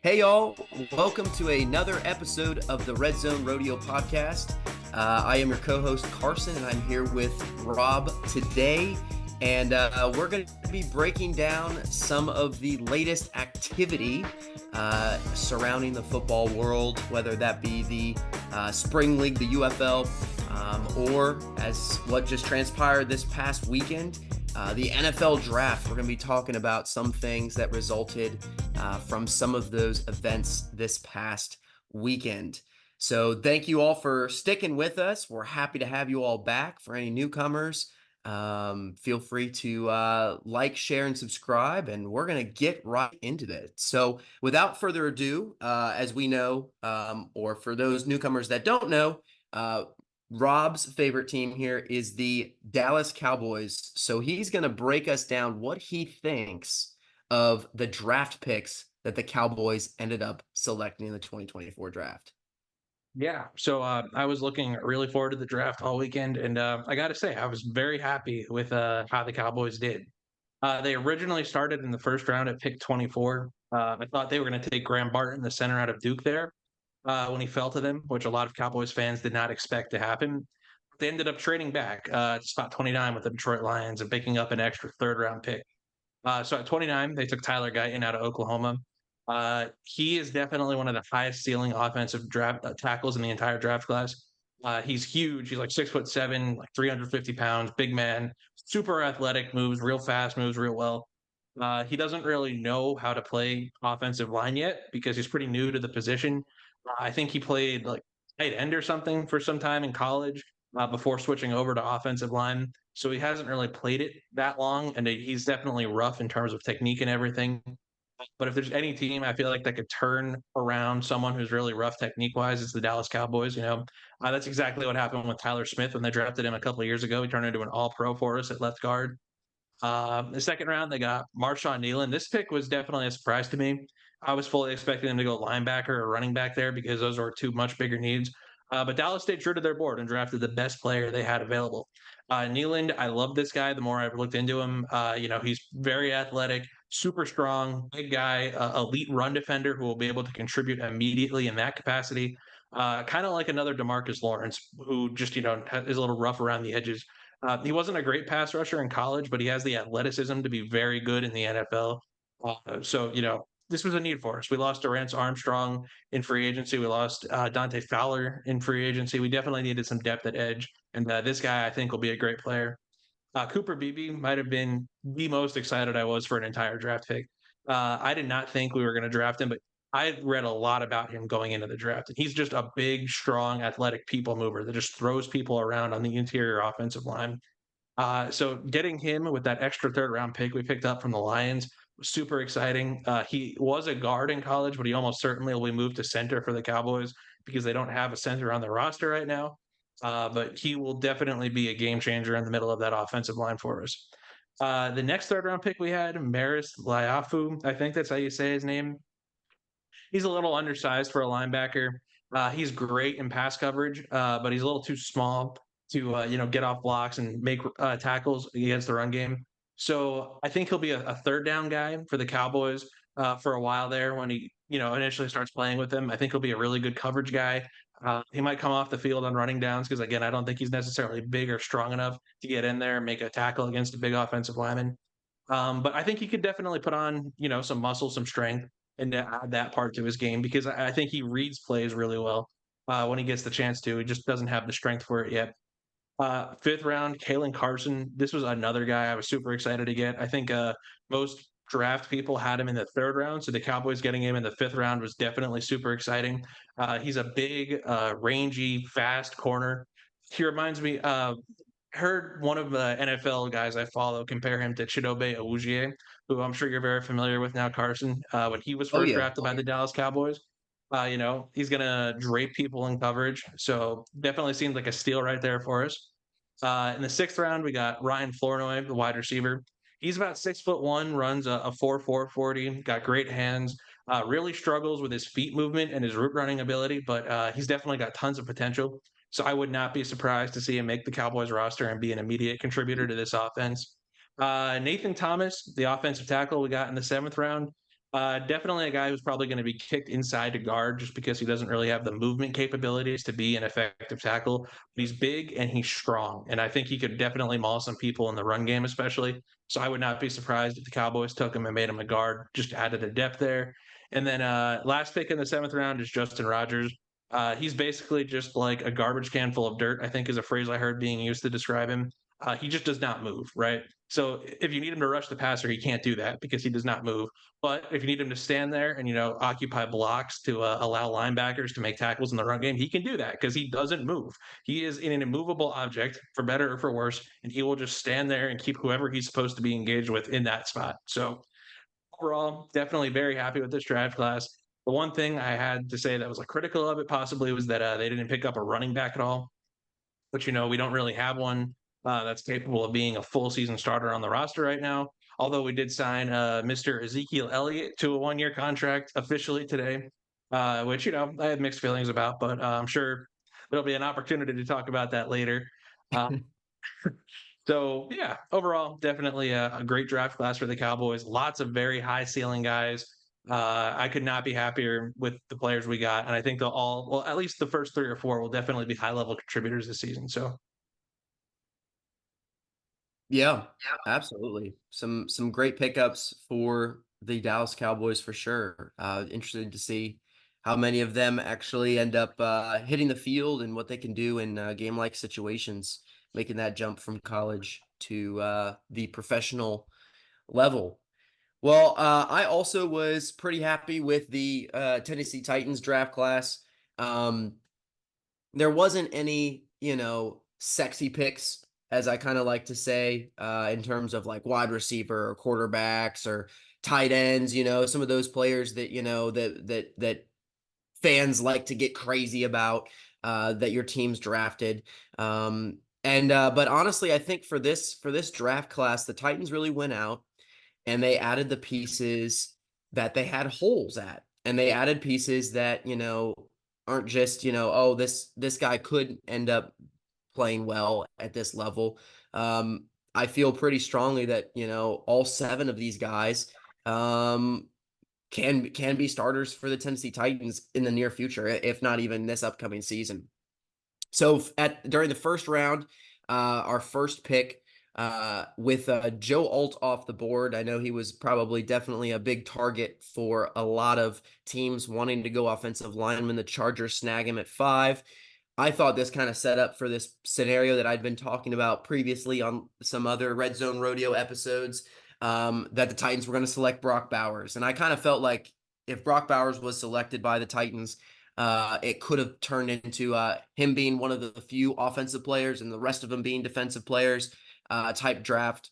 Hey, y'all. Welcome to another episode of the Redzone Rodeo podcast. I am your co host, Carson, and I'm here with Rob today. And we're going to be breaking down some of the latest activity surrounding the football world, whether that be the Spring League, the UFL, or as what just transpired this past weekend, the NFL draft. We're going to be talking about some things that resulted from some of those events this past weekend. So thank you all for sticking with us. We're happy to have you all back. For any newcomers, feel free to like, share, and subscribe, and we're going to get right into that. So without further ado, as we know, or for those newcomers that don't know, Rob's favorite team here is the Dallas Cowboys. So he's going to break us down what he thinks of the draft picks that the Cowboys ended up selecting in the 2024 draft. Yeah. So I was looking really forward to the draft all weekend, and I got to say, I was very happy with how the Cowboys did. They originally started in the first round at pick 24. I thought they were going to take Graham Barton, the center out of Duke, there when he fell to them, which a lot of Cowboys fans did not expect to happen. They ended up trading back to spot 29 with the Detroit Lions and picking up an extra third round pick. So at 29, they took Tyler Guyton out of Oklahoma. He is definitely one of the highest ceiling offensive draft tackles in the entire draft class. He's huge. He's like 6'7", like 350 pounds, big man, super athletic, moves real fast, moves real well. He doesn't really know how to play offensive line yet because he's pretty new to the position. I think he played like tight end or something for some time in college before switching over to offensive line. So he hasn't really played it that long, and he's definitely rough in terms of technique and everything. But if there's any team I feel like that could turn around someone who's really rough technique wise, it's the Dallas Cowboys. That's exactly what happened with Tyler Smith when they drafted him a couple of years ago. He turned into an All Pro for us at left guard. The second round, they got Marshawn Nealon. This pick was definitely a surprise to me. I was fully expecting them to go linebacker or running back there because those are two much bigger needs. But Dallas stayed true to their board and drafted the best player they had available. Nealand, I love this guy. The more I've looked into him, he's very athletic, super strong, big guy, elite run defender who will be able to contribute immediately in that capacity. Kind of like another Demarcus Lawrence, who just is a little rough around the edges. He wasn't a great pass rusher in college, but he has the athleticism to be very good in the NFL. This was a need for us. We lost Durance Armstrong in free agency. We lost Dante Fowler in free agency. We definitely needed some depth at edge. And this guy, I think, will be a great player. Cooper Beebe might have been the most excited I was for an entire draft pick. I did not think we were going to draft him, but I read a lot about him going into the draft. And he's just a big, strong, athletic people mover that just throws people around on the interior offensive line. So getting him with that extra third round pick we picked up from the Lions was super exciting. He was a guard in college, but he almost certainly will be moved to center for the Cowboys because they don't have a center on their roster right now. But he will definitely be a game changer in the middle of that offensive line for us. The next third round pick we had, Maris Liafu, I think that's how you say his name. He's a little undersized for a linebacker. He's great in pass coverage, but he's a little too small to get off blocks and make tackles against the run game. So I think he'll be a third down guy for the Cowboys for a while there when he initially starts playing with them. I think he'll be a really good coverage guy. He might come off the field on running downs because again, I don't think he's necessarily big or strong enough to get in there and make a tackle against a big offensive lineman. But I think he could definitely put on some muscle, some strength, and to add that part to his game because I think he reads plays really well when he gets the chance to. He just doesn't have the strength for it yet. Fifth round, Kalen Carson. This was another guy I was super excited to get. I think most draft people had him in the third round, so the Cowboys getting him in the fifth round was definitely super exciting. He's a big, rangy, fast corner. He reminds me. Heard one of the NFL guys I follow compare him to Chidobe Awuzie, who I'm sure you're very familiar with now, Carson. When he was Oh, first yeah. drafted by the Dallas Cowboys, he's gonna drape people in coverage. So definitely seems like a steal right there for us. In the sixth round, we got Ryan Flournoy, the wide receiver. He's about 6'1", runs a 4.4 40, got great hands. Really struggles with his feet movement and his route running ability, but he's definitely got tons of potential. So I would not be surprised to see him make the Cowboys roster and be an immediate contributor to this offense. Nathan Thomas, the offensive tackle we got in the seventh round. Definitely a guy who's probably going to be kicked inside to guard just because he doesn't really have the movement capabilities to be an effective tackle. But he's big and he's strong, and I think he could definitely maul some people in the run game, especially. So I would not be surprised if the Cowboys took him and made him a guard, just added a depth there. And then last pick in the seventh round is Justin Rogers. He's basically just like a garbage can full of dirt, I think is a phrase I heard being used to describe him. He just does not move, right? So if you need him to rush the passer, he can't do that because he does not move. But if you need him to stand there and occupy blocks to allow linebackers to make tackles in the run game, he can do that because he doesn't move. He is in an immovable object, for better or for worse, and he will just stand there and keep whoever he's supposed to be engaged with in that spot. So overall, definitely very happy with this draft class. The one thing I had to say that was like critical of it possibly was that they didn't pick up a running back at all, but we don't really have one that's capable of being a full season starter on the roster right now. Although we did sign Mr. Ezekiel Elliott to a 1 year contract officially today, which I had mixed feelings about, but I'm sure there'll be an opportunity to talk about that later. Uh, so yeah, overall, definitely a great draft class for the Cowboys. Lots of very high ceiling guys. I could not be happier with the players we got, and I think they'll all, well, at least the first three or four will definitely be high level contributors this season. So Yeah, absolutely. Some great pickups for the Dallas Cowboys for sure. Interested to see how many of them actually end up hitting the field and what they can do in game-like situations, making that jump from college to the professional level. Well, I also was pretty happy with the Tennessee Titans draft class. Um, there wasn't any, sexy picks, as I kind of like to say, in terms of like wide receiver or quarterbacks or tight ends, some of those players that, that fans like to get crazy about, that your team's drafted. But honestly, I think for this draft class, the Titans really went out and they added the pieces that they had holes at. And they added pieces that, aren't just, oh, this guy could end up playing well at this level. I feel pretty strongly that, all seven of these guys can be starters for the Tennessee Titans in the near future, if not even this upcoming season. So during the first round, our first pick with Joe Alt off the board. I know he was probably definitely a big target for a lot of teams wanting to go offensive lineman. The Chargers snag him at 5. I thought this kind of set up for this scenario that I'd been talking about previously on some other Redzone Rodeo episodes, that the Titans were going to select Brock Bowers. And I kind of felt like if Brock Bowers was selected by the Titans, it could have turned into him being one of the few offensive players and the rest of them being defensive players type draft.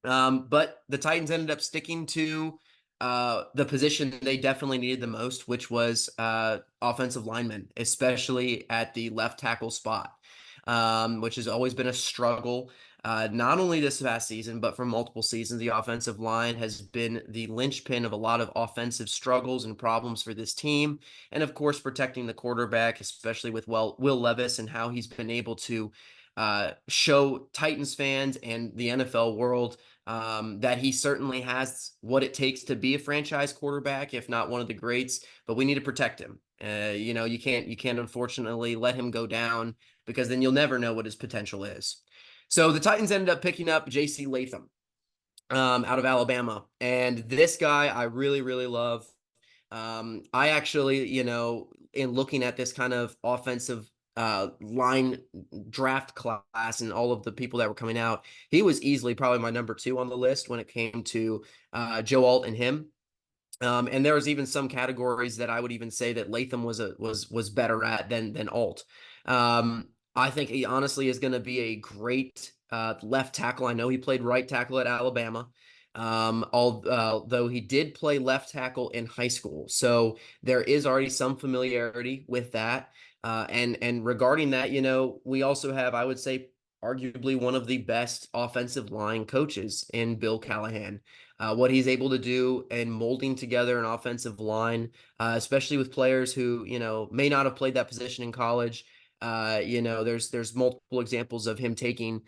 But the Titans ended up sticking to the position they definitely needed the most, which was offensive linemen, especially at the left tackle spot, which has always been a struggle. Not only this past season, but for multiple seasons, the offensive line has been the linchpin of a lot of offensive struggles and problems for this team. And of course, protecting the quarterback, especially with Will Levis and how he's been able to show Titans fans and the NFL world that he certainly has what it takes to be a franchise quarterback, if not one of the greats. But we need to protect him. You can't unfortunately let him go down because then you'll never know what his potential is. So the Titans ended up picking up J.C. Latham out of Alabama, and this guy I really really love. I actually, in looking at this kind of offensive line draft class and all of the people that were coming out, he was easily probably my number 2 on the list when it came to Joe Alt and him. And there was even some categories that I would even say that Latham was better at than Alt. I think he honestly is going to be a great left tackle. I know he played right tackle at Alabama. Although he did play left tackle in high school, so there is already some familiarity with that. And regarding that, we also have, I would say, arguably one of the best offensive line coaches in Bill Callahan. What he's able to do in molding together an offensive line, especially with players who may not have played that position in college. There's multiple examples of him taking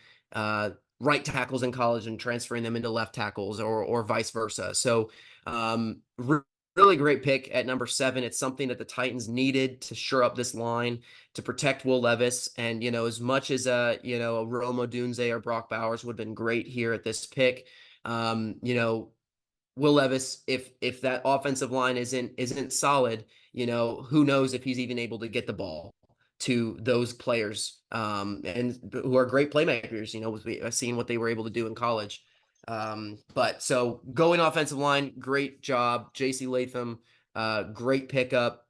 right tackles in college and transferring them into left tackles or vice versa. So really great pick at number 7. It's something that the Titans needed to shore up this line to protect Will Levis. And, as much as, a Rome Odunze or Brock Bowers would have been great here at this pick, Will Levis, if that offensive line isn't solid, who knows if he's even able to get the ball to those players, and who are great playmakers, seeing what they were able to do in college. But so going offensive line, great job, J.C. Latham, great pickup.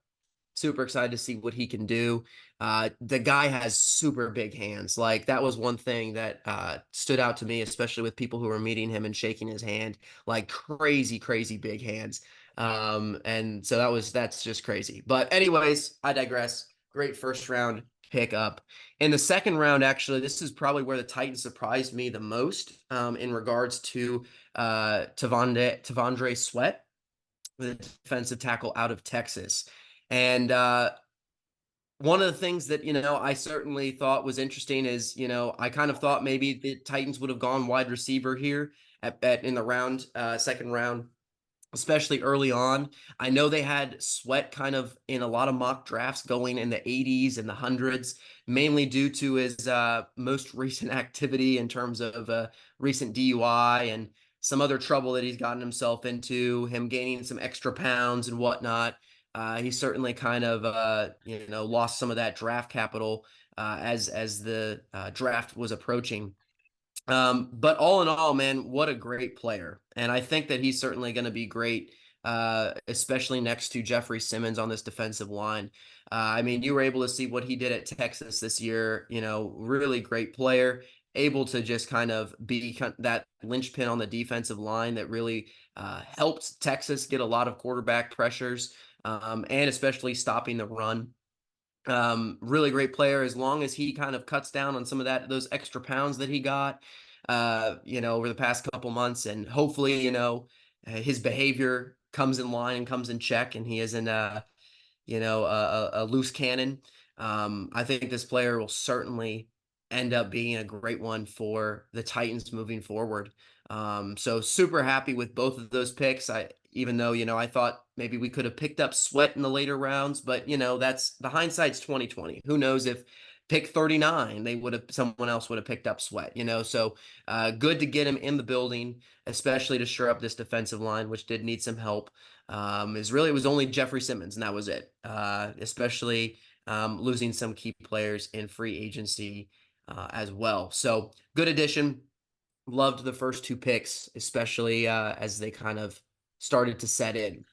Super excited to see what he can do. The guy has super big hands. Like, that was one thing that stood out to me, especially with people who were meeting him and shaking his hand. Like, crazy, crazy big hands. And so that's just crazy. But anyways, I digress. Great first round pickup. In the second round, actually, this is probably where the Titans surprised me the most, in regards to Tavondre Sweat, the defensive tackle out of Texas. And one of the things that, I certainly thought was interesting is, I kind of thought maybe the Titans would have gone wide receiver here in the second round, especially early on. I know they had Sweat kind of in a lot of mock drafts going in the 80s and the hundreds, mainly due to his most recent activity in terms of recent DUI and some other trouble that he's gotten himself into, him gaining some extra pounds and whatnot. He certainly kind of, lost some of that draft capital as the draft was approaching. But all in all, man, what a great player. And I think that he's certainly going to be great, especially next to Jeffrey Simmons on this defensive line. I mean, you were able to see what he did at Texas this year, really great player, able to just kind of be that linchpin on the defensive line that really helped Texas get a lot of quarterback pressures, and especially stopping the run. Really great player as long as he kind of cuts down on some of those extra pounds that he got, over the past couple months, and hopefully, his behavior comes in line and comes in check, and he isn't, a loose cannon. I think this player will certainly end up being a great one for the Titans moving forward. So super happy with both of those picks. Even though, I thought maybe we could have picked up Sweat in the later rounds, but that's the hindsight's 2020. Who knows if pick 39, someone else would have picked up Sweat, so good to get him in the building, especially to shore up this defensive line, which did need some help. It was only Jeffrey Simmons, and that was it. Especially losing some key players in free agency as well. So good addition. Loved the first 2 picks, especially as they kind of started to set in.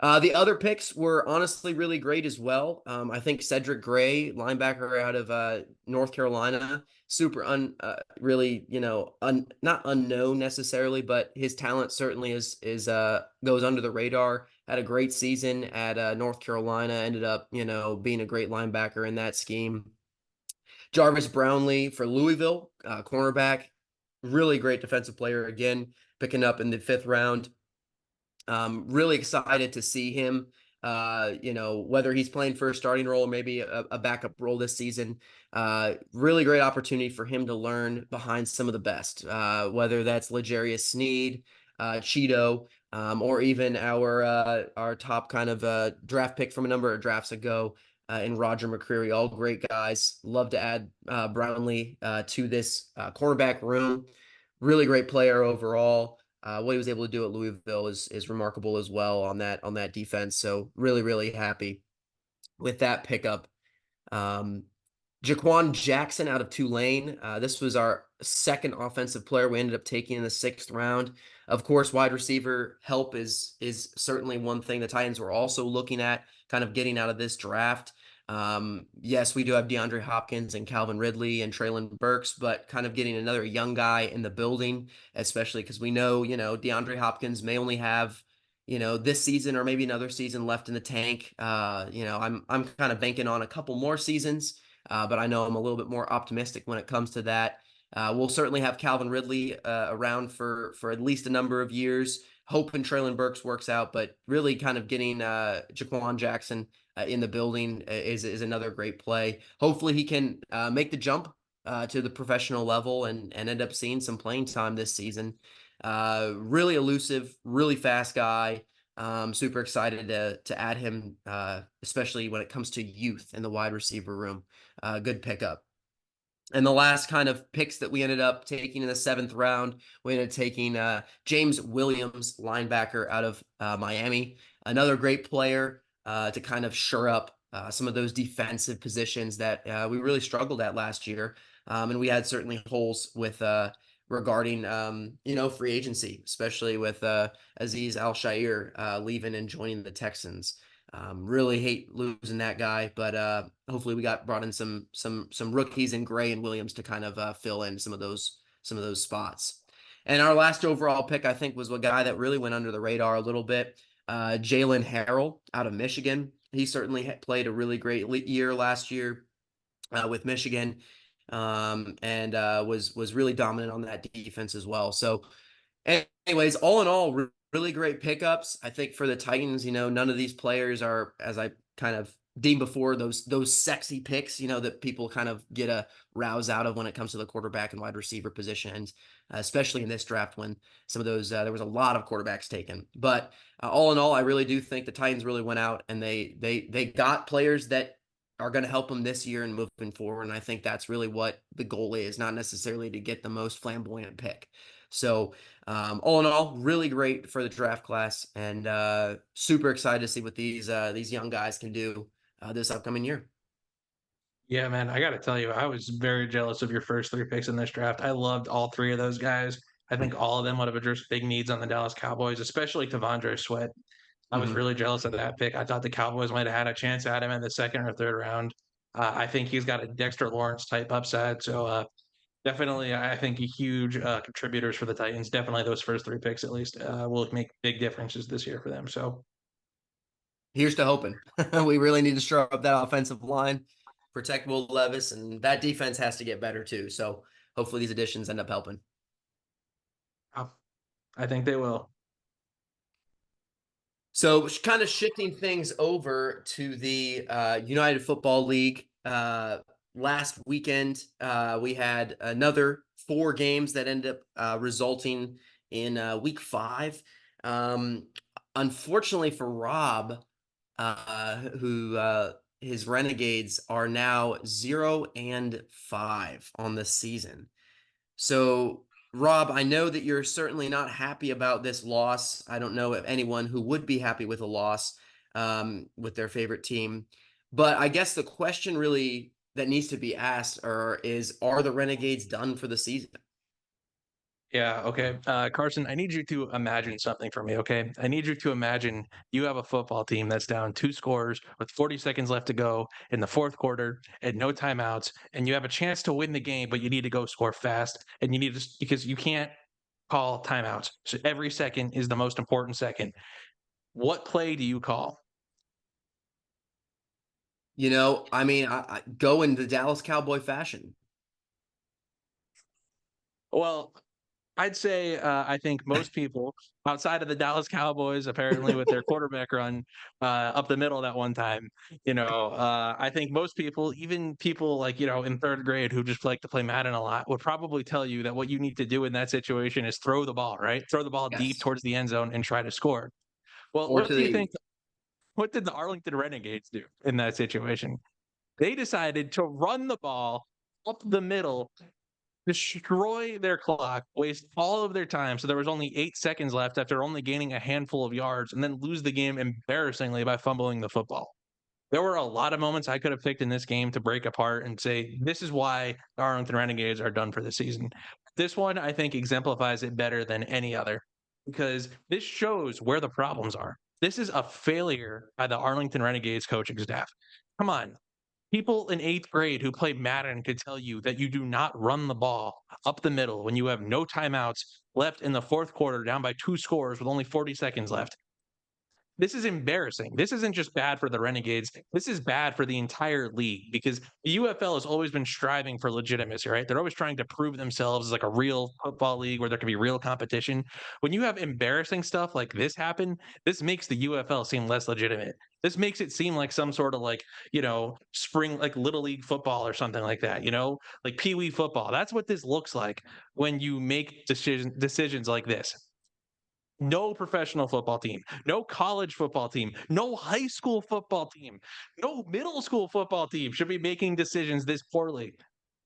The other picks were honestly really great as well. I think Cedric Gray, linebacker out of North Carolina, really, not unknown necessarily, but his talent certainly is goes under the radar. Had a great season at North Carolina, ended up, being a great linebacker in that scheme. Jarvis Brownlee for Louisville, cornerback, really great defensive player again, picking up in the 5th round. Really excited to see him, whether he's playing for a starting role or maybe a backup role this season. Really great opportunity for him to learn behind some of the best, whether that's L'Jarius Sneed, Cheeto, or even our top kind of draft pick from a number of drafts ago, in Roger McCreary. All great guys. Love to add Brownlee to this cornerback room. Really great player overall. What he was able to do at Louisville is remarkable as well on that defense. So really, really happy with that pickup. Jaquan Jackson out of Tulane. This was our second offensive player we ended up taking in the 6th round. Of course, wide receiver help is certainly one thing the Titans were also looking at, kind of getting out of this draft. Yes, we do have DeAndre Hopkins and Calvin Ridley and Traylon Burks, but kind of getting another young guy in the building, especially because we know, DeAndre Hopkins may only have, this season or maybe another season left in the tank. I'm kind of banking on a couple more seasons, but I know I'm a little bit more optimistic when it comes to that. We'll certainly have Calvin Ridley around for at least a number of years. Hoping Traylon Burks works out, but really kind of getting Jaquan Jackson in the building is another great play. Hopefully he can make the jump to the professional level and end up seeing some playing time this season. Really elusive, really fast guy. Super excited to add him, especially when it comes to youth in the wide receiver room. Good pickup. And the last kind of picks that we ended up taking in the seventh round, we ended up taking James Williams, linebacker out of Miami. Another great player to kind of shore up some of those defensive positions that we really struggled at last year. And we had certainly holes with regarding, free agency, especially with Aziz Al-Shair leaving and joining the Texans. Really hate losing that guy, but hopefully we got brought in some rookies in Gray and Williams to kind of fill in some of those spots. And our last overall pick, I think, was a guy that really went under the radar a little bit. Jalen Harrell out of Michigan. He certainly played a really great year last year with Michigan, and was really dominant on that defense as well. So anyways, all in all, really great pickups. I think for the Titans, none of these players are, as I kind of deemed before, those sexy picks, that people kind of get a rouse out of when it comes to the quarterback and wide receiver positions, especially in this draft when some of those there was a lot of quarterbacks taken. But all in all, I really do think the Titans really went out and they got players that are going to help them this year and moving forward. And I think that's really what the goal is, not necessarily to get the most flamboyant pick. So all in all, really great for the draft class, and super excited to see what these young guys can do this upcoming year. Yeah, man, I gotta tell you, I was very jealous of your first 3 picks in this draft. I loved all 3 of those guys. I think all of them would have addressed big needs on the Dallas Cowboys, especially Tavondre Sweat. I was Mhm. really jealous of that pick. I thought the Cowboys might have had a chance at him in the second or third round. I think he's got a Dexter Lawrence type upside. So definitely, I think huge contributors for the Titans. Definitely those first 3 picks at least will make big differences this year for them. So Here's to hoping. We really need to shore up that offensive line, protect Will Levis, and that defense has to get better too. So hopefully these additions end up helping. uh, I think they will. So, kind of shifting things over to the United Football League. Last weekend, we had another 4 games that ended up resulting in week 5. Um, Unfortunately for Rob, who his Renegades are now 0-5 on the season. So, Rob, I know that you're certainly not happy about this loss. I don't know if anyone who would be happy with a loss with their favorite team. But I guess the question really that needs to be asked are the Renegades done for the season? Yeah, okay. Carson, I need you to imagine something for me, okay? I need you to imagine you have a football team that's down 2 scores with 40 seconds left to go in the fourth quarter and no timeouts, and you have a chance to win the game, but you need to go score fast, and you need to, because you can't call timeouts. So every second is the most important second. What play do you call? I mean, I go in the Dallas Cowboy fashion. Well, I'd say I think most people outside of the Dallas Cowboys, apparently with their quarterback run up the middle that one time, I think most people, even people like in third grade who just like to play Madden a lot, would probably tell you that what you need to do in that situation is throw the ball, right? Throw the ball deep Yes. towards the end zone and try to score. Well, Or what to do you think? the What did the Arlington Renegades do in that situation? They decided to run the ball up the middle, destroy their clock, waste all of their time. So there was only 8 seconds left after only gaining a handful of yards, and then lose the game embarrassingly by fumbling the football. There were a lot of moments I could have picked in this game to break apart and say, this is why the Arlington Renegades are done for the season. This one, I think, exemplifies it better than any other because this shows where the problems are. This is a failure by the Arlington Renegades coaching staff. Come on, people in 8th grade who played Madden could tell you that you do not run the ball up the middle when you have no timeouts left in the fourth quarter, down by 2 scores with only 40 seconds left. this is embarrassing. This isn't just bad for the Renegades. This is bad for the entire league because the UFL has always been striving for legitimacy, right? They're always trying to prove themselves as like a real football league where there can be real competition. When you have embarrassing stuff like this happen, this makes the UFL seem less legitimate. This makes it seem like some sort of like, spring, like little league football or something like that, like pee wee football. That's what this looks like when you make decisions like this. No professional football team, no college football team, no high school football team, no middle school football team should be making decisions this poorly.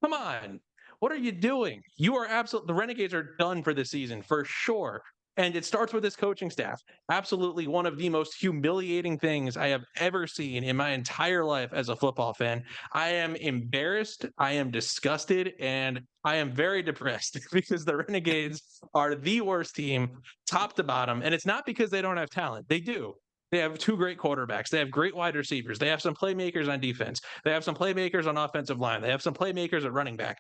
Come on. What are you doing? You are absolutely, the Renegades are done for this season for sure. And it starts with this coaching staff. Absolutely one of the most humiliating things I have ever seen in my entire life as a football fan. I am embarrassed, I am disgusted, and I am very depressed because the Renegades are the worst team top to bottom. And it's not because they don't have talent. They do. They have two great quarterbacks. They have great wide receivers. They have some playmakers on defense. They have some playmakers on offensive line. They have some playmakers at running back.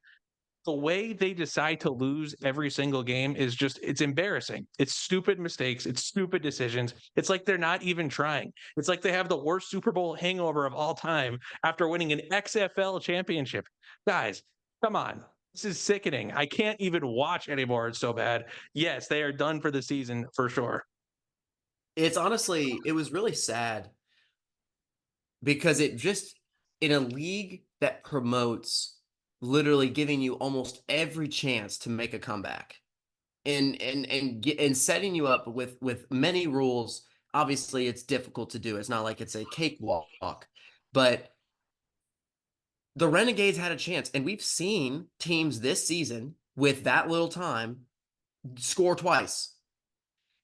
The way they decide to lose every single game is just, it's embarrassing. It's stupid mistakes. It's stupid decisions. It's like they're not even trying. It's like they have the worst Super Bowl hangover of all time after winning an XFL championship. Guys, come on. This is sickening. I can't even watch anymore. It's so bad. Yes, they are done for the season for sure. It's honestly, it was really sad because it just, in a league that promotes literally giving you almost every chance to make a comeback and setting you up with many rules. Obviously, it's difficult to do. It's not like it's a cakewalk, but the Renegades had a chance, and we've seen teams this season with that little time score twice.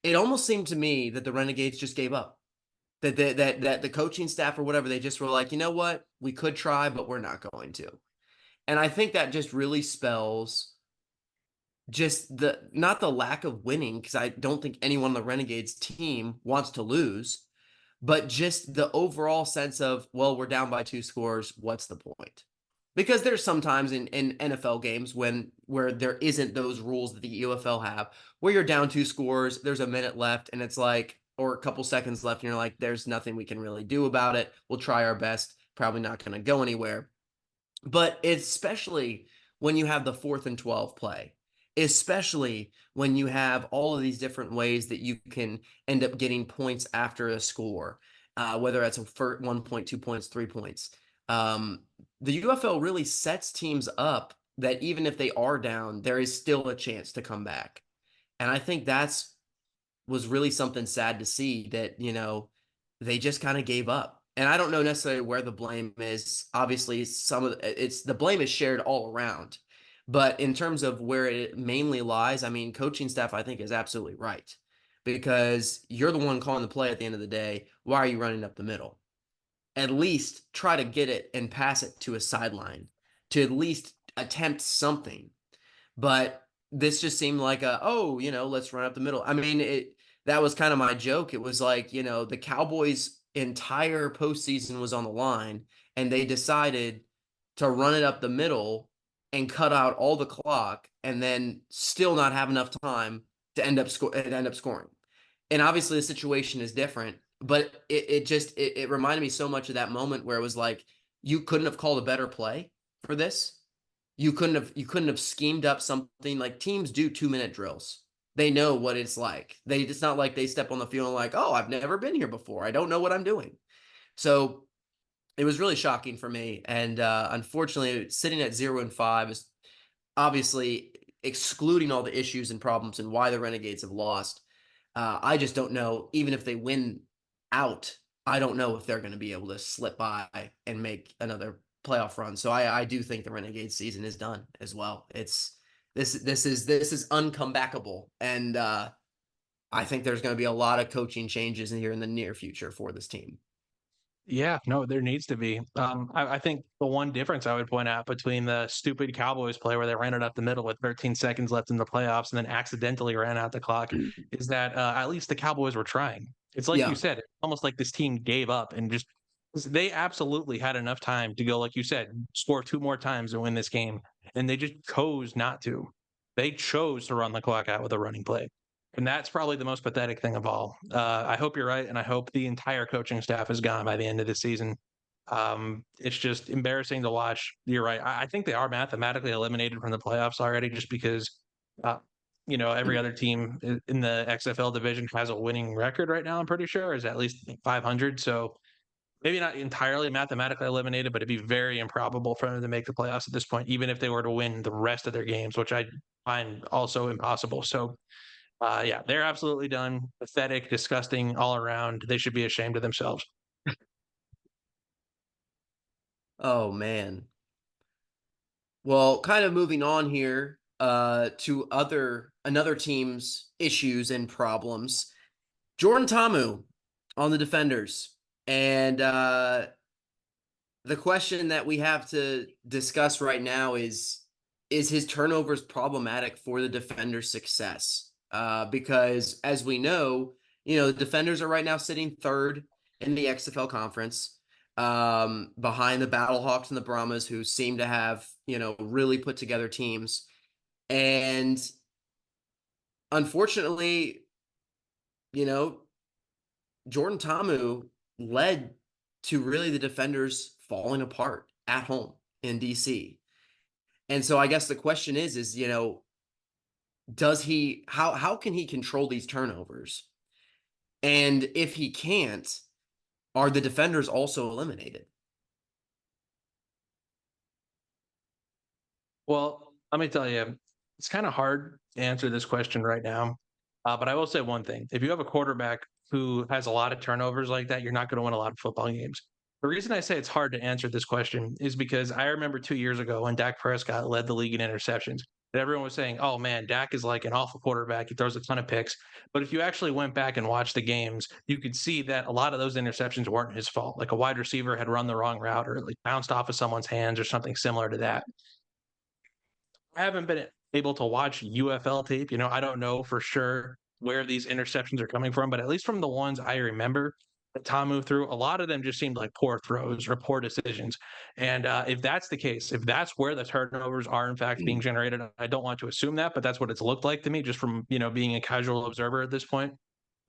It almost seemed to me that the Renegades just gave up. That the coaching staff or whatever, they just were like, you know what, we could try, but we're not going to. And I think that just really spells just the not the lack of winning, because I don't think anyone on the Renegades team wants to lose, but just the overall sense of, well, we're down by 2 scores. What's the point? Because there's sometimes in NFL games where there isn't those rules that the UFL have, where you're down 2 scores, there's a minute left, and it's like, or a couple seconds left, and you're like, there's nothing we can really do about it. We'll try our best. Probably not going to go anywhere. But especially when you have the 4th and 12 play, especially when you have all of these different ways that you can end up getting points after a score, whether that's 1 point, 2 points, 3 points. The UFL really sets teams up that even if they are down, there is still a chance to come back. And I think was really something sad to see, that, they just kind of gave up. And I don't know necessarily where the blame is. Obviously, the blame is shared all around. But in terms of where it mainly lies, I mean, coaching staff, I think, is absolutely right, because you're the one calling the play at the end of the day. Why are you running up the middle? At least try to get it and pass it to a sideline to at least attempt something. But this just seemed like let's run up the middle. I mean, that was kind of my joke. It was like, the Cowboys' entire postseason was on the line, and they decided to run it up the middle and cut out all the clock, and then still not have enough time to end up scoring. And obviously the situation is different, but it reminded me so much of that moment where it was like, you couldn't have called a better play for this. You couldn't have schemed up something. Like, teams do 2-minute drills. They know what it's like. It's not like they step on the field and like, oh, I've never been here before, I don't know what I'm doing. So it was really shocking for me. And unfortunately, sitting at 0-5 is obviously excluding all the issues and problems and why the Renegades have lost. I just don't know, even if they win out, I don't know if they're going to be able to slip by and make another playoff run. So I do think the Renegades season is done as well. This is uncomebackable. And I think there's going to be a lot of coaching changes in here in the near future for this team. Yeah, no, there needs to be. I think the one difference I would point out between the stupid Cowboys play where they ran it up the middle with 13 seconds left in the playoffs and then accidentally ran out the clock is that at least the Cowboys were trying. It's like you Yeah. said, it's almost like this team gave up and just they absolutely had enough time to go, like you said, score 2 more times and win this game, and they just chose not to. They chose to run the clock out with a running play. And that's probably the most pathetic thing of all. I hope you're right, and I hope the entire coaching staff is gone by the end of the season. It's just embarrassing to watch. You're right. I think they are mathematically eliminated from the playoffs already, just because, uh, every other team in the XFL division has a winning record right now. I'm pretty sure is at least 500. So maybe not entirely mathematically eliminated, but it'd be very improbable for them to make the playoffs at this point, even if they were to win the rest of their games, which I find also impossible. So yeah, they're absolutely done. Pathetic, disgusting all around. They should be ashamed of themselves. Oh man. Well, kind of moving on here to another team's issues and problems. Jordan Tamu on the Defenders. And the question that we have to discuss right now is his turnovers problematic for the Defenders' success? Because as we know, the Defenders are right now sitting third in the XFL conference, behind the Battlehawks and the Brahmas, who seem to have, really put together teams. And unfortunately, you know, Jordan Tamu led to really the Defenders falling apart at home in DC. And so I guess the question is, does he how can he control these turnovers? And if he can't, are the Defenders also eliminated? Well, let me tell you, it's kind of hard to answer this question right now. But I will say one thing. If you have a quarterback who has a lot of turnovers like that, you're not going to win a lot of football games. The reason I say it's hard to answer this question is because I remember 2 years ago when Dak Prescott led the league in interceptions. And everyone was saying, oh man, Dak is like an awful quarterback. He throws a ton of picks. But if you actually went back and watched the games, you could see that a lot of those interceptions weren't his fault. Like a wide receiver had run the wrong route or like bounced off of someone's hands or something similar to that. I haven't been able to watch UFL tape. I don't know for sure where these interceptions are coming from, but at least from the ones I remember that Tom moved through, a lot of them just seemed like poor throws or poor decisions. And if that's the case, if that's where the turnovers are in fact being generated, I don't want to assume that, but that's what it's looked like to me, just from being a casual observer at this point.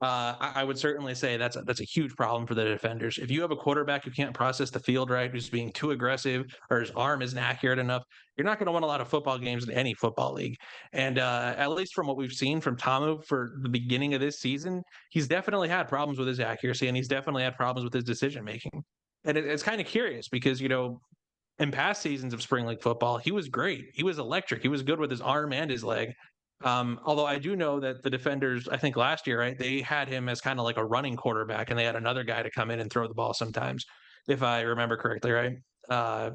I would certainly say that's a huge problem for the Defenders. If you have a quarterback who can't process the field right, who's being too aggressive, or his arm isn't accurate enough, you're not going to win a lot of football games in any football league. And at least from what we've seen from Tamu for the beginning of this season, he's definitely had problems with his accuracy, and he's definitely had problems with his decision making. And it's kind of curious because in past seasons of spring league football, he was great. He was electric. He was good with his arm and his leg. Although I do know that the Defenders, I think last year, right, they had him as kind of like a running quarterback, and they had another guy to come in and throw the ball sometimes, if I remember correctly, right? Uh,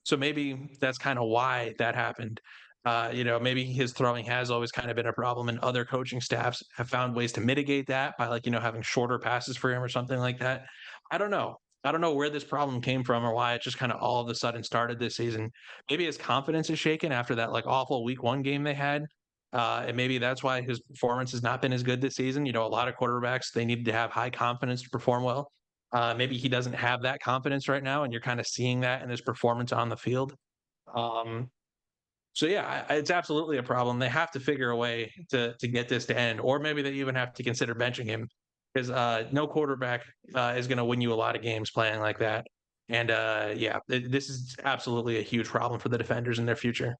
so maybe that's kind of why that happened. Maybe his throwing has always kind of been a problem, and other coaching staffs have found ways to mitigate that by like having shorter passes for him or something like that. I don't know. I don't know where this problem came from or why it just kind of all of a sudden started this season. Maybe his confidence is shaken after that like awful week one game they had. And maybe that's why his performance has not been as good this season. A lot of quarterbacks, they need to have high confidence to perform well. Maybe he doesn't have that confidence right now, and you're kind of seeing that in his performance on the field. Um, so yeah, it's absolutely a problem. They have to figure a way to get this to end, or maybe they even have to consider benching him because no quarterback is going to win you a lot of games playing like that. And yeah, this is absolutely a huge problem for the Defenders in their future.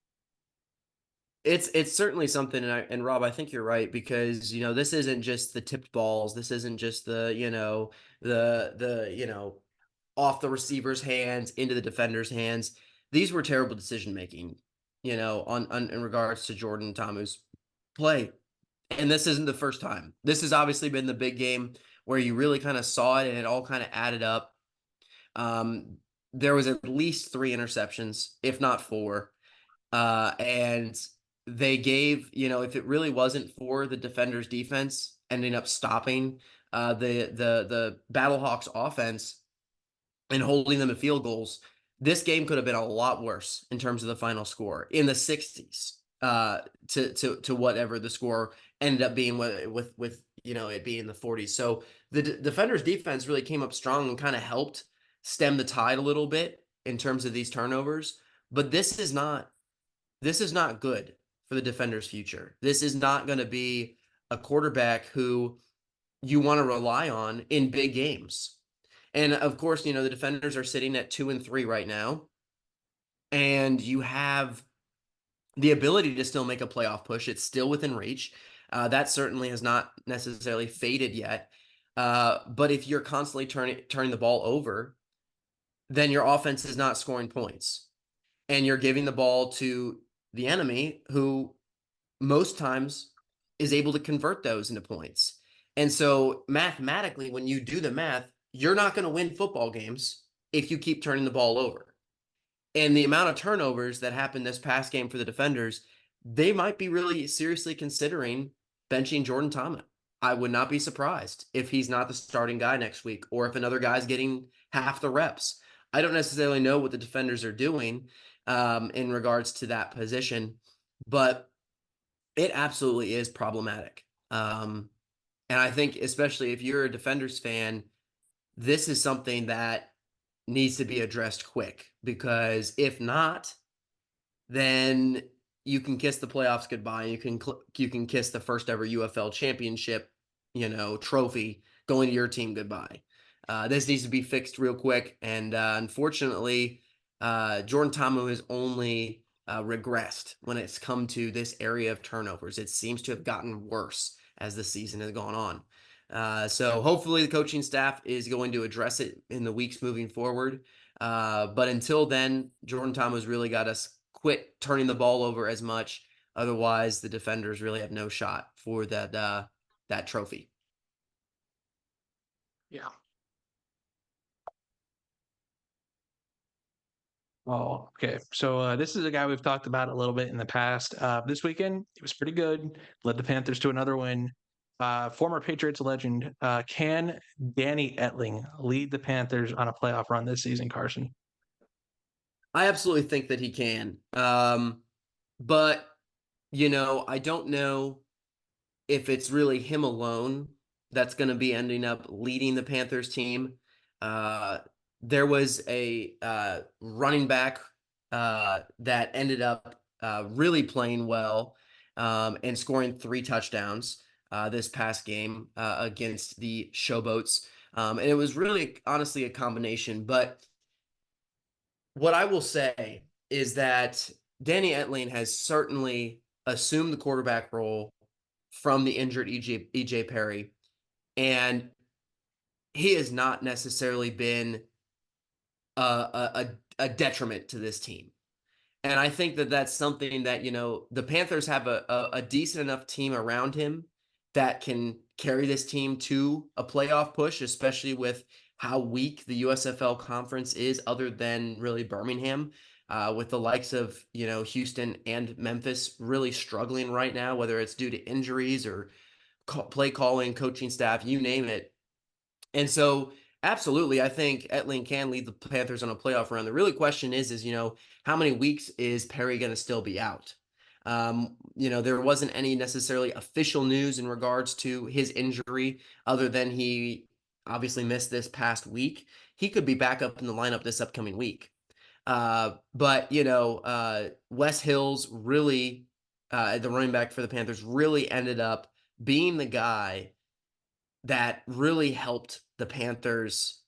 It's certainly something, and Rob, I think you're right, because this isn't just the tipped balls, this isn't just the off the receiver's hands into the defender's hands. These were terrible decision making, on in regards to Jordan Tamu's play. And this isn't the first time. This has obviously been the big game where you really kind of saw it and it all kind of added up. Um, there was at least three interceptions, if not four. And they gave, if it really wasn't for the Defenders defense ending up stopping the Battlehawks offense and holding them to field goals, this game could have been a lot worse in terms of the final score in the 60s, to whatever the score ended up being with it being in the 40s. So the Defenders defense really came up strong and kind of helped stem the tide a little bit in terms of these turnovers. But this is not good for the Defenders' future. This is not going to be a quarterback who you want to rely on in big games. And of course, the defenders are sitting at 2-3 right now, and you have the ability to still make a playoff push. It's still within reach. That certainly has not necessarily faded yet. But if you're constantly turning the ball over, then your offense is not scoring points, and you're giving the ball to the enemy, who most times is able to convert those into points. And so mathematically, when you do the math, you're not going to win football games if you keep turning the ball over. And the amount of turnovers that happened this past game for the defenders, they might be really seriously considering benching Jordan Thomas. I would not be surprised if he's not the starting guy next week, or if another guy's getting half the reps. I don't necessarily know what the defenders are doing in regards to that position, but it absolutely is problematic. And I think, especially if you're a defenders fan, this is something that needs to be addressed quick, because if not, then you can kiss the playoffs goodbye. You can kiss the first ever UFL championship, trophy going to your team goodbye. This needs to be fixed real quick, and unfortunately, Jordan Tamu has only regressed when it's come to this area of turnovers. It seems to have gotten worse as the season has gone on. So hopefully the coaching staff is going to address it in the weeks moving forward. But until then, Jordan Thomas really got us quit turning the ball over as much. Otherwise, the defenders really have no shot for that trophy. Yeah. Oh, okay. So this is a guy we've talked about a little bit in the past. This weekend, he was pretty good. Led the Panthers to another win. Former Patriots legend. Can Danny Etling lead the Panthers on a playoff run this season, Carson? I absolutely think that he can. But I don't know if it's really him alone that's going to be ending up leading the Panthers team. Uh, there was a running back that ended up really playing well and scoring 3 touchdowns this past game against the Showboats. And it was really, honestly, a combination. But what I will say is that Danny Etling has certainly assumed the quarterback role from the injured EJ Perry, and he has not necessarily been a detriment to this team. And I think that that's something that, the Panthers have a decent enough team around him that can carry this team to a playoff push, especially with how weak the USFL conference is, other than really Birmingham, with the likes of, Houston and Memphis really struggling right now, whether it's due to injuries or play calling, coaching staff, you name it. And so, absolutely, I think Etling can lead the Panthers on a playoff run. The really question is, how many weeks is Perry going to still be out? There wasn't any necessarily official news in regards to his injury, other than he obviously missed this past week. He could be back up in the lineup this upcoming week. But Wes Hills really, the running back for the Panthers, really ended up being the guy that really helped the Panthers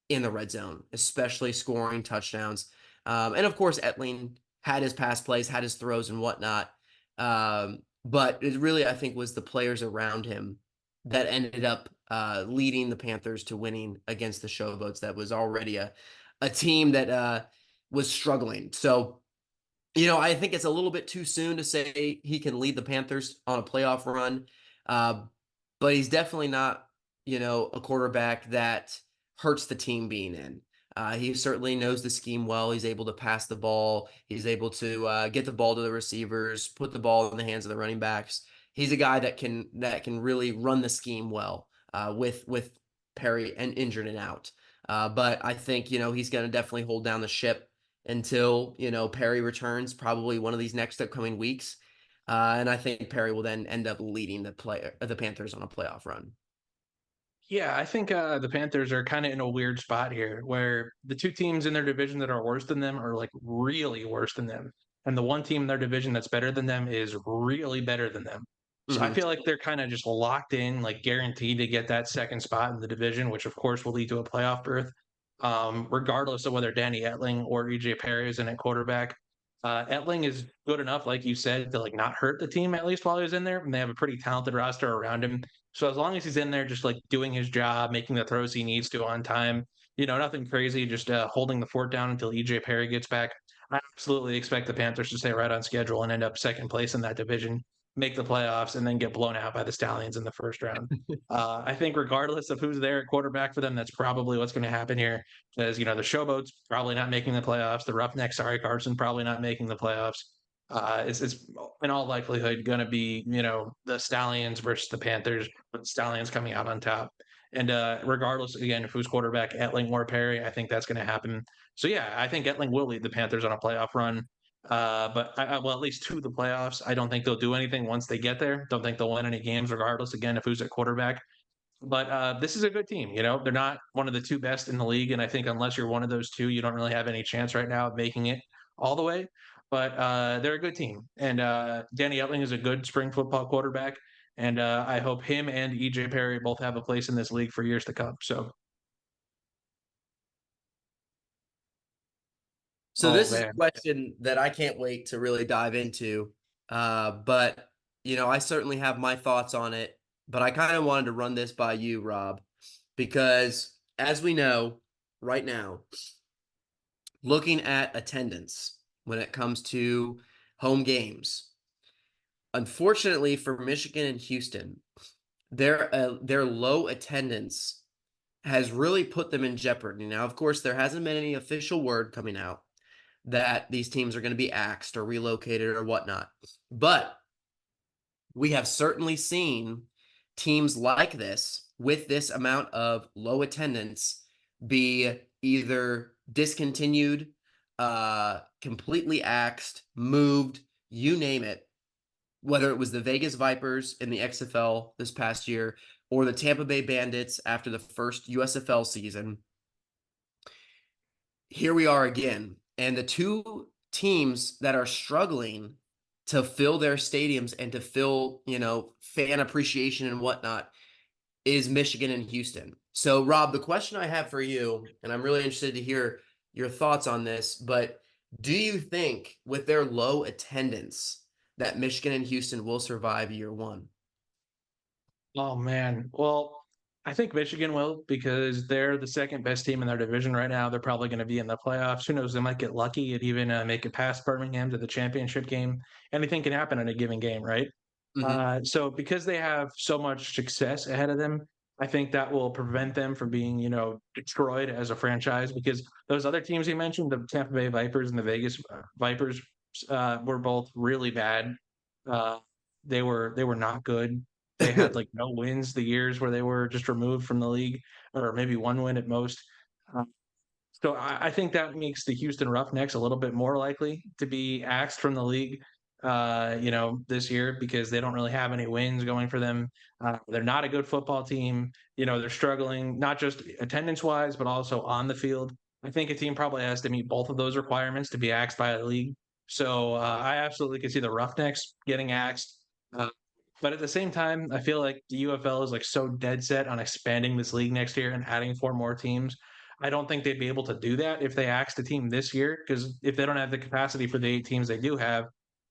in the red zone, especially scoring touchdowns. And of course, Etling had his pass plays, had his throws and whatnot. But it really, I think, was the players around him that ended up leading the Panthers to winning against the Showboats. That was already a team that was struggling. So, I think it's a little bit too soon to say he can lead the Panthers on a playoff run. Uh, but he's definitely not, a quarterback that hurts the team being in. He certainly knows the scheme well. He's able to pass the ball. He's able to get the ball to the receivers, put the ball in the hands of the running backs. He's a guy that can really run the scheme well with Perry and injured and out. But I think he's going to definitely hold down the ship until Perry returns, probably one of these next upcoming weeks. And I think Perry will then end up leading the Panthers on a playoff run. Yeah, I think the Panthers are kind of in a weird spot here, where the two teams in their division that are worse than them are like really worse than them, and the one team in their division that's better than them is really better than them. So I Mhm. feel like they're kind of just locked in, like guaranteed to get that second spot in the division, which of course will lead to a playoff berth, regardless of whether Danny Etling or EJ Perry is in at quarterback. Etling is good enough, like you said, to like not hurt the team at least while he was in there, and they have a pretty talented roster around him. So as long as he's in there, just like doing his job, making the throws he needs to on time, nothing crazy, just holding the fort down until EJ Perry gets back. I absolutely expect the Panthers to stay right on schedule and end up second place in that division, make the playoffs, and then get blown out by the Stallions in the first round. I think regardless of who's there at quarterback for them, that's probably what's going to happen here. Because the Showboats probably not making the playoffs. The Roughnecks, sorry Carson, probably not making the playoffs. It's in all likelihood going to be the Stallions versus the Panthers, with the Stallions coming out on top. And regardless, again, of who's quarterback, Etling or Perry, I think that's going to happen. So yeah, I think Etling will lead the Panthers on a playoff run. But well, at least to the playoffs. I don't think they'll do anything once they get there. Don't think they'll win any games, regardless. Again, of who's at quarterback. But this is a good team. They're not one of the two best in the league, and I think unless you're one of those two, you don't really have any chance right now of making it all the way. But they're a good team, and Danny Etling is a good spring football quarterback, and I hope him and EJ Perry both have a place in this league for years to come. So, So oh this is a man, question that I can't wait to really dive into. But I certainly have my thoughts on it, but I kind of wanted to run this by you, Rob, because as we know right now, looking at attendance when it comes to home games, unfortunately for Michigan and Houston, their low attendance has really put them in jeopardy. Now, of course, there hasn't been any official word coming out that these teams are going to be axed or relocated or whatnot. But we have certainly seen teams like this with this amount of low attendance be either discontinued, completely axed, moved, you name it. Whether it was the Vegas Vipers in the XFL this past year or the Tampa Bay Bandits after the first USFL season, here we are again. And the two teams that are struggling to fill their stadiums and to fill, fan appreciation and whatnot is Michigan and Houston. So, Rob, the question I have for you, and I'm really interested to hear your thoughts on this, but do you think with their low attendance that Michigan and Houston will survive year one? oh man. Well, I think Michigan will because they're the second best team in their division right now. They're probably going to be in the playoffs. Who knows? They might get lucky and even make it past Birmingham to the championship game. Anything can happen in a given game, right? Mm-hmm. So because they have so much success ahead of them, I think that will prevent them from being, destroyed as a franchise. Because those other teams you mentioned, the Tampa Bay Vipers and the Vegas Vipers, were both really bad. Uh, they were not good. They had like no wins the years where they were just removed from the league, or maybe one win at most. Uh, so I think that makes the Houston Roughnecks a little bit more likely to be axed from the league, this year because they don't really have any wins going for them. They're not a good football team. They're struggling not just attendance wise, but also on the field. I think a team probably has to meet both of those requirements to be axed by the league. So I absolutely could see the Roughnecks getting axed. Uh, but at the same time, I feel like the UFL is like so dead set on expanding this league next year and adding four more teams. I don't think they'd be able to do that if they axed a team this year, because if they don't have the capacity for the eight teams they do have,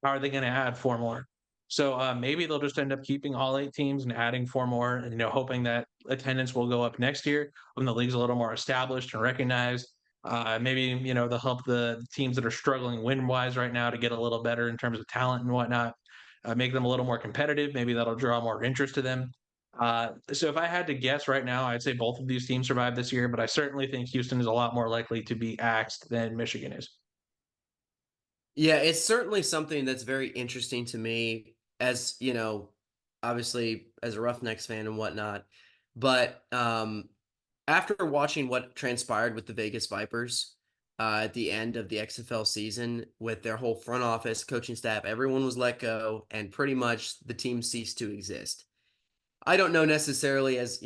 how are they going to add four more? So maybe they'll just end up keeping all eight teams and adding four more, and hoping that attendance will go up next year when the league's a little more established and recognized. Maybe they'll help the teams that are struggling win wise right now to get a little better in terms of talent and whatnot. Make them a little more competitive. Maybe that'll draw more interest to them. So if I had to guess right now, I'd say both of these teams survive this year, but I certainly think Houston is a lot more likely to be axed than Michigan is. Yeah, it's certainly something that's very interesting to me as, obviously as a Roughnecks fan and whatnot. But after watching what transpired with the Vegas Vipers at the end of the XFL season with their whole front office, coaching staff, everyone was let go and pretty much the team ceased to exist. I don't know necessarily as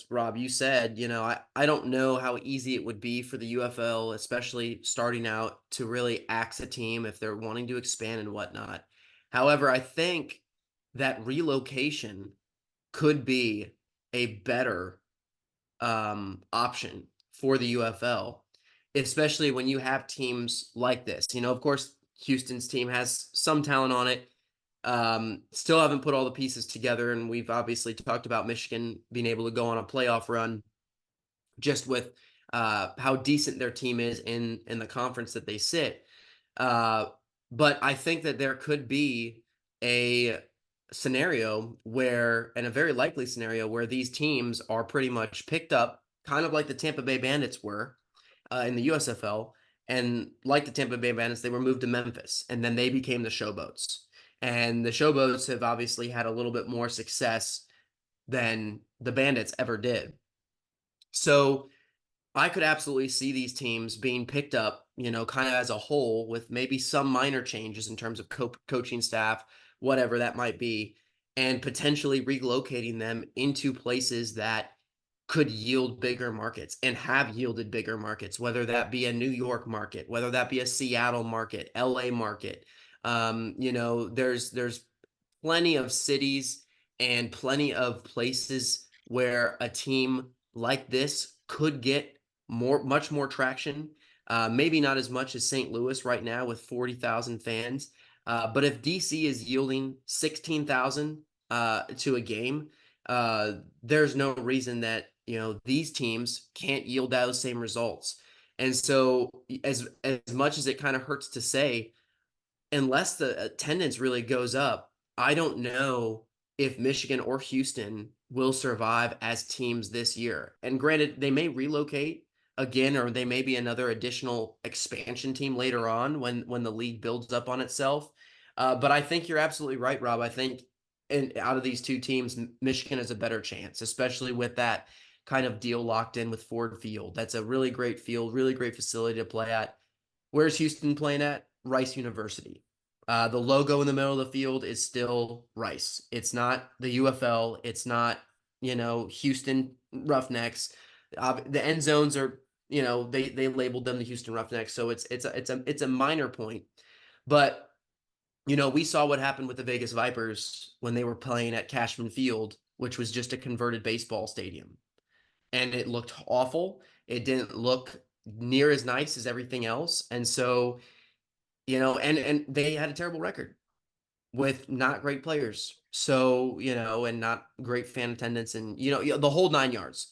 Rob, you said, I don't know how easy it would be for the UFL, especially starting out to really axe a team if they're wanting to expand and whatnot. However, I think that relocation could be a better option for the UFL, especially when you have teams like this. Of course, Houston's team has some talent on it. Still haven't put all the pieces together, and we've obviously talked about Michigan being able to go on a playoff run just with how decent their team is in the conference that they sit. Uh, but I think that there could be a scenario where, and a very likely scenario where these teams are pretty much picked up, kind of like the Tampa Bay Bandits were in the USFL. And like the Tampa Bay Bandits, they were moved to Memphis, and then they became the Showboats. And the Showboats have obviously had a little bit more success than the Bandits ever did. So I could absolutely see these teams being picked up, kind of as a whole, with maybe some minor changes in terms of coaching staff, whatever that might be, and potentially relocating them into places that could yield bigger markets and have yielded bigger markets, whether that be a New York market, whether that be a Seattle market, LA market. There's plenty of cities and plenty of places where a team like this could get much more traction. Maybe not as much as St. Louis right now with 40,000 fans. But if DC is yielding 16,000 to a game, there's no reason that these teams can't yield those same results. And so, as much as it kind of hurts to say, unless the attendance really goes up, I don't know if Michigan or Houston will survive as teams this year. And granted, they may relocate again, or they may be another additional expansion team later on when the league builds up on itself. But I think you're absolutely right, Rob. I think out of these two teams, Michigan has a better chance, especially with that kind of deal locked in with Ford Field. That's a really great field, really great facility to play at. Where's Houston playing at? Rice University. The logo in the middle of the field is still Rice. It's not the UFL. It's not, Houston Roughnecks. The end zones are, they labeled them the Houston Roughnecks, so it's a minor point. But we saw what happened with the Vegas Vipers when they were playing at Cashman Field, which was just a converted baseball stadium, and it looked awful. It didn't look near as nice as everything else, and so and they had a terrible record with not great players. So, and not great fan attendance and, the whole 9 yards.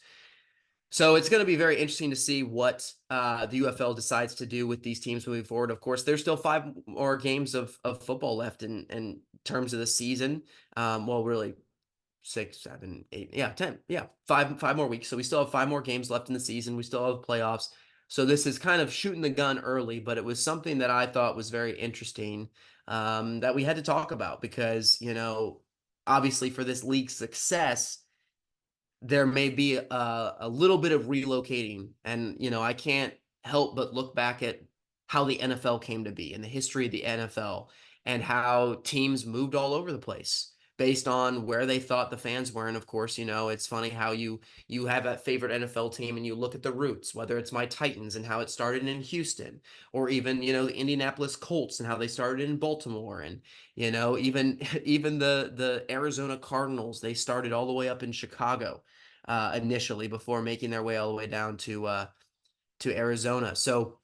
So it's going to be very interesting to see what the UFL decides to do with these teams moving forward. Of course, there's still 5 more games of football left in terms of the season. Well, really 6, 7, 8, yeah, 10, yeah, five more weeks. So we still have 5 more games left in the season. We still have playoffs. So this is kind of shooting the gun early, but it was something that I thought was very interesting that we had to talk about because, obviously for this league's success, there may be a little bit of relocating. And, I can't help but look back at how the NFL came to be and the history of the NFL and how teams moved all over the place based on where they thought the fans were. And of course, it's funny how you have that favorite NFL team and you look at the roots, whether it's my Titans and how it started in Houston, or even, the Indianapolis Colts and how they started in Baltimore. And, even even the Arizona Cardinals, they started all the way up in Chicago initially before making their way all the way down to Arizona. So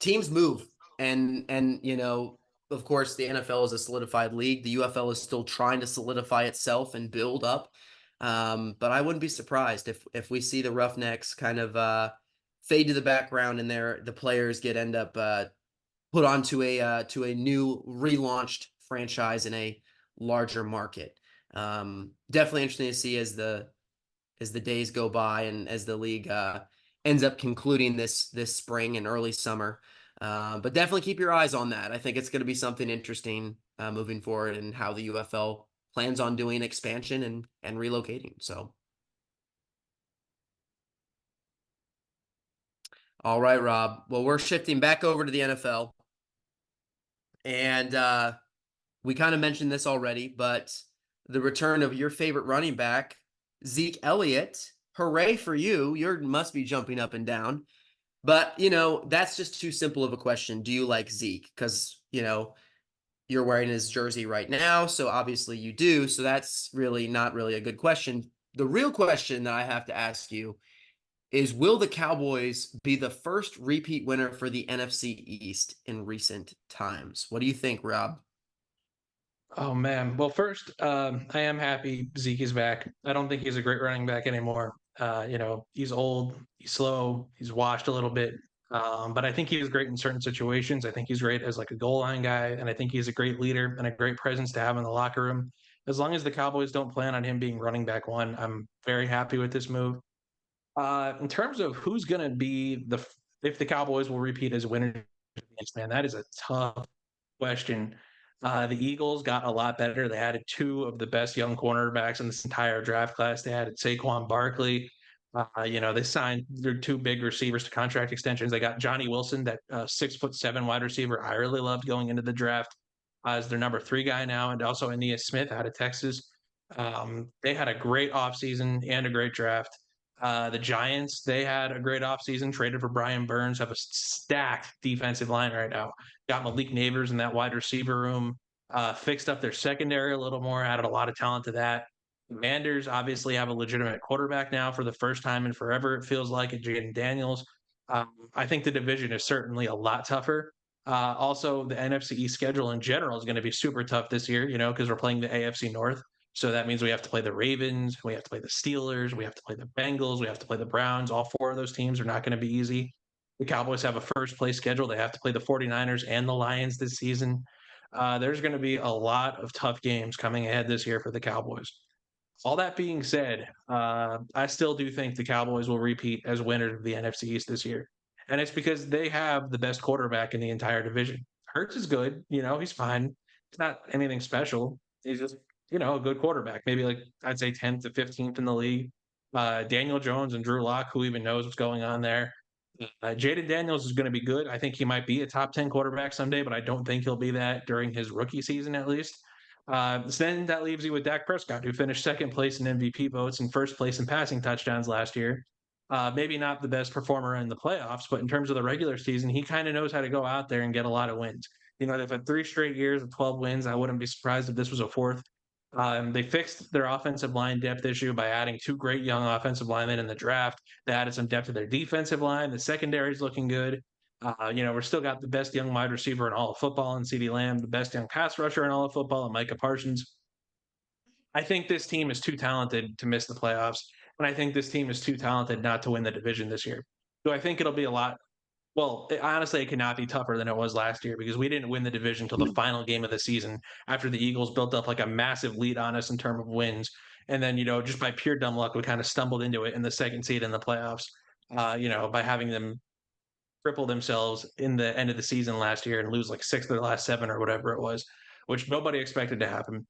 teams move, and of course the NFL is a solidified league. The UFL is still trying to solidify itself and build up. But I wouldn't be surprised if we see the Roughnecks kind of fade to the background and the players end up put onto a new relaunched franchise in a larger market. Definitely interesting to see as the days go by and as the league ends up concluding this spring and early summer. But definitely keep your eyes on that. I think it's going to be something interesting moving forward and how the UFL plans on doing expansion and relocating. So, all right, Rob. Well, we're shifting back over to the NFL. And we kind of mentioned this already, but the return of your favorite running back, Zeke Elliott. Hooray for you. You must be jumping up and down. But, that's just too simple of a question. Do you like Zeke? Because, you're wearing his jersey right now, so obviously you do. So that's really not really a good question. The real question that I have to ask you is, will the Cowboys be the first repeat winner for the NFC East in recent times? What do you think, Rob? Oh man. Well, first, I am happy Zeke is back. I don't think he's a great running back anymore. He's old, he's slow, he's washed a little bit. But I think he was great in certain situations. I think he's great as like a goal line guy, and I think he's a great leader and a great presence to have in the locker room. As long as the Cowboys don't plan on him being running back one, I'm very happy with this move. In terms of who's going to be if the Cowboys will repeat as winners, man, that is a tough question. The Eagles got a lot better. They added two of the best young cornerbacks in this entire draft class. They added Saquon Barkley. They signed their two big receivers to contract extensions. They got Johnny Wilson, that 6'7" wide receiver I really loved going into the draft, as their number three guy now, and also Aeneas Smith out of Texas. They had a great offseason and a great draft. The Giants, they had a great offseason, traded for Brian Burns, have a stacked defensive line right now. Got Malik Neighbors in that wide receiver room, fixed up their secondary a little more, added a lot of talent to that. Commanders obviously have a legitimate quarterback now for the first time in forever, it feels like, at Jaden Daniels. I think the division is certainly a lot tougher. Also, the NFC East schedule in general is going to be super tough this year, because we're playing the AFC North. So that means we have to play the Ravens, we have to play the Steelers, we have to play the Bengals, we have to play the Browns. All four of those teams are not going to be easy. The Cowboys have a first place schedule. They have to play the 49ers and the Lions this season. There's going to be a lot of tough games coming ahead this year for the Cowboys. All that being said, I still do think the Cowboys will repeat as winners of the NFC East this year. And it's because they have the best quarterback in the entire division. Hurts is good, he's fine. It's not anything special. He's just, a good quarterback. Maybe like I'd say 10th to 15th in the league. Daniel Jones and Drew Lock, who even knows what's going on there. Jaden Daniels is going to be good. I think he might be a top 10 quarterback someday, but I don't think he'll be that during his rookie season at least. So then that leaves you with Dak Prescott, who finished second place in MVP votes and first place in passing touchdowns last year. Maybe not the best performer in the playoffs, but in terms of the regular season, he kind of knows how to go out there and get a lot of wins. They've had 3 straight years of 12 wins. I wouldn't be surprised if this was a fourth. They fixed their offensive line depth issue by adding two great young offensive linemen in the draft. They added some depth to their defensive line. The secondary is looking good. We're still got the best young wide receiver in all of football in CeeDee Lamb, the best young pass rusher in all of football in Micah Parsons. I think this team is too talented to miss the playoffs, and I think this team is too talented not to win the division this year. Do I think it'll be a lot? Well, honestly, it cannot be tougher than it was last year because we didn't win the division until the final game of the season after the Eagles built up like a massive lead on us in terms of wins. And then, just by pure dumb luck, we kind of stumbled into it in the second seed in the playoffs, by having them cripple themselves in the end of the season last year and lose like six of their last seven or whatever it was, which nobody expected to happen.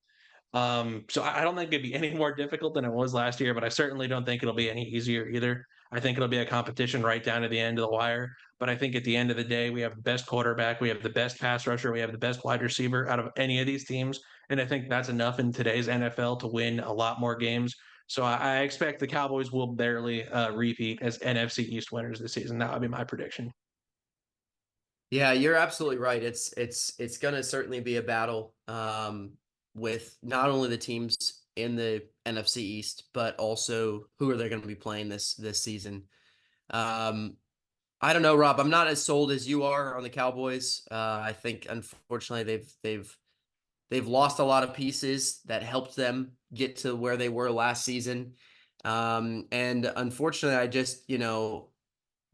So I don't think it'd be any more difficult than it was last year, but I certainly don't think it'll be any easier either. I think it'll be a competition right down to the end of the wire. But I think at the end of the day, we have the best quarterback, we have the best pass rusher, we have the best wide receiver out of any of these teams. And I think that's enough in today's NFL to win a lot more games. So I expect the Cowboys will barely repeat as NFC East winners this season. That would be my prediction. Yeah, you're absolutely right. It's going to certainly be a battle with not only the teams in the NFC East, but also who are they going to be playing this season. I don't know, Rob. I'm not as sold as you are on the Cowboys. I think unfortunately they've lost a lot of pieces that helped them get to where they were last season. And unfortunately, I just the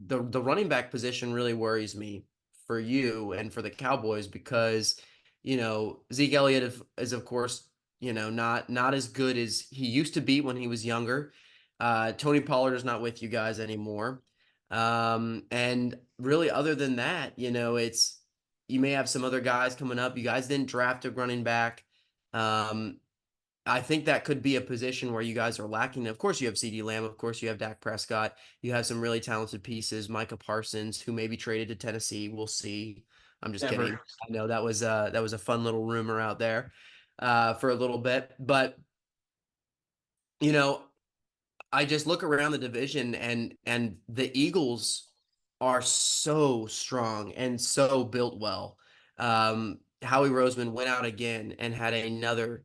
running back position really worries me for you and for the Cowboys because Zeke Elliott is of course not as good as he used to be when he was younger. Tony Pollard is not with you guys anymore. And really, other than that, it's you may have some other guys coming up. You guys didn't draft a running back. Um, I think that could be a position where you guys are lacking. Of course, you have CeeDee Lamb. Of course, you have Dak Prescott. You have some really talented pieces. Micah Parsons, who may be traded to Tennessee. We'll see. I'm just kidding. Never. I know that was a fun little rumor out there for a little bit, but you know, I just look around the division and the Eagles are so strong and so built well. Howie Roseman went out again and had another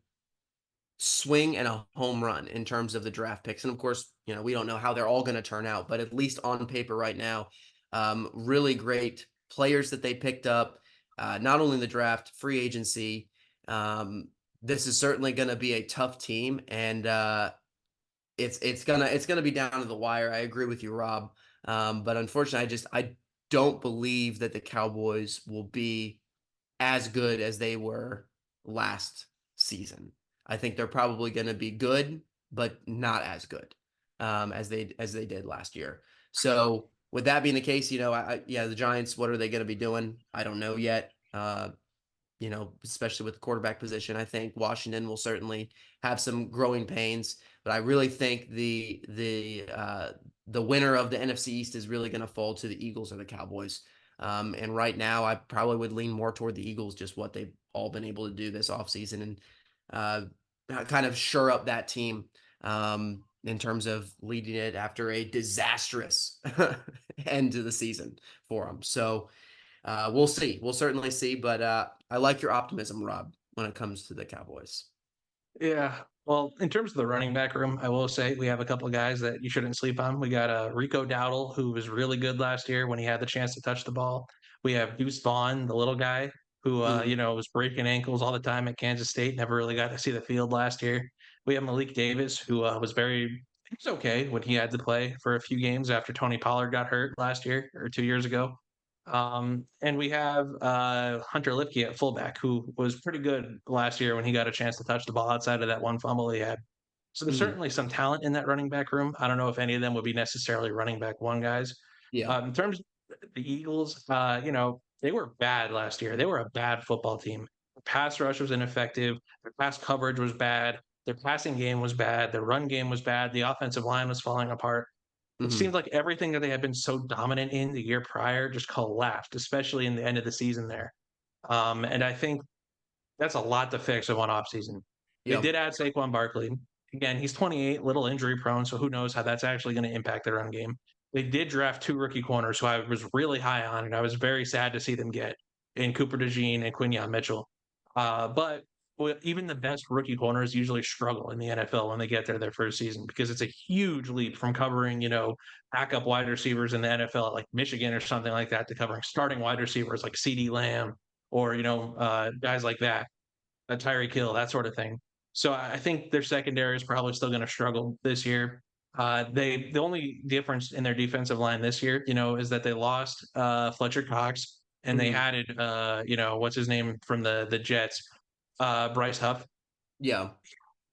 swing and a home run in terms of the draft picks. And of course, we don't know how they're all going to turn out, but at least on paper right now, really great players that they picked up, not only in the draft, free agency. This is certainly going to be a tough team, and it's gonna be down to the wire. I agree with you, Rob. But unfortunately, I don't believe that the Cowboys will be as good as they were last season. I think they're probably going to be good, but not as good as they did last year. So with that being the case, yeah, the Giants, what are they going to be doing? I don't know yet. Especially with the quarterback position. I think Washington will certainly have some growing pains, but I really think the winner of the NFC East is really going to fall to the Eagles or the Cowboys. And right now, I probably would lean more toward the Eagles, just what they've all been able to do this offseason and kind of shore up that team in terms of leading it after a disastrous end to the season for them. So we'll see. We'll certainly see. But I like your optimism, Rob, when it comes to the Cowboys. Yeah. Well, in terms of the running back room, I will say we have a couple of guys that you shouldn't sleep on. We got Rico Dowdle, who was really good last year when he had the chance to touch the ball. We have Deuce Vaughn, the little guy who, Mm-hmm. was breaking ankles all the time at Kansas State. Never really got to see the field last year. We have Malik Davis, who he was okay when he had to play for a few games after Tony Pollard got hurt last year or 2 years ago. And we have Hunter Lipke at fullback, who was pretty good last year when he got a chance to touch the ball outside of that one fumble he had. So there's Mm-hmm. certainly some talent in that running back room. I don't know if any of them would be necessarily running back one guys. Yeah. In terms of the Eagles, they were bad last year. They were a bad football team. Their pass rush was ineffective. Their pass coverage was bad. Their passing game was bad. Their run game was bad. The offensive line was falling apart. It Mm-hmm. seemed like everything that they had been so dominant in the year prior just collapsed, especially in the end of the season there. And I think that's a lot to fix in one offseason. They Yeah. did add Saquon Barkley. Again, he's 28, little injury prone, so who knows how that's actually going to impact their run game. They did draft two rookie corners who I was really high on, and I was very sad to see them get in Cooper DeJean and Quinion Mitchell. But even the best rookie corners usually struggle in the NFL when they get there their first season because it's a huge leap from covering, backup wide receivers in the NFL at like Michigan or something like that to covering starting wide receivers like CeeDee Lamb or, guys like that, Tyreek Hill, that sort of thing. So I think their secondary is probably still going to struggle this year. The only difference in their defensive line this year, is that they lost Fletcher Cox and they Mm-hmm. added what's his name from the Jets, Bryce Huff. Yeah.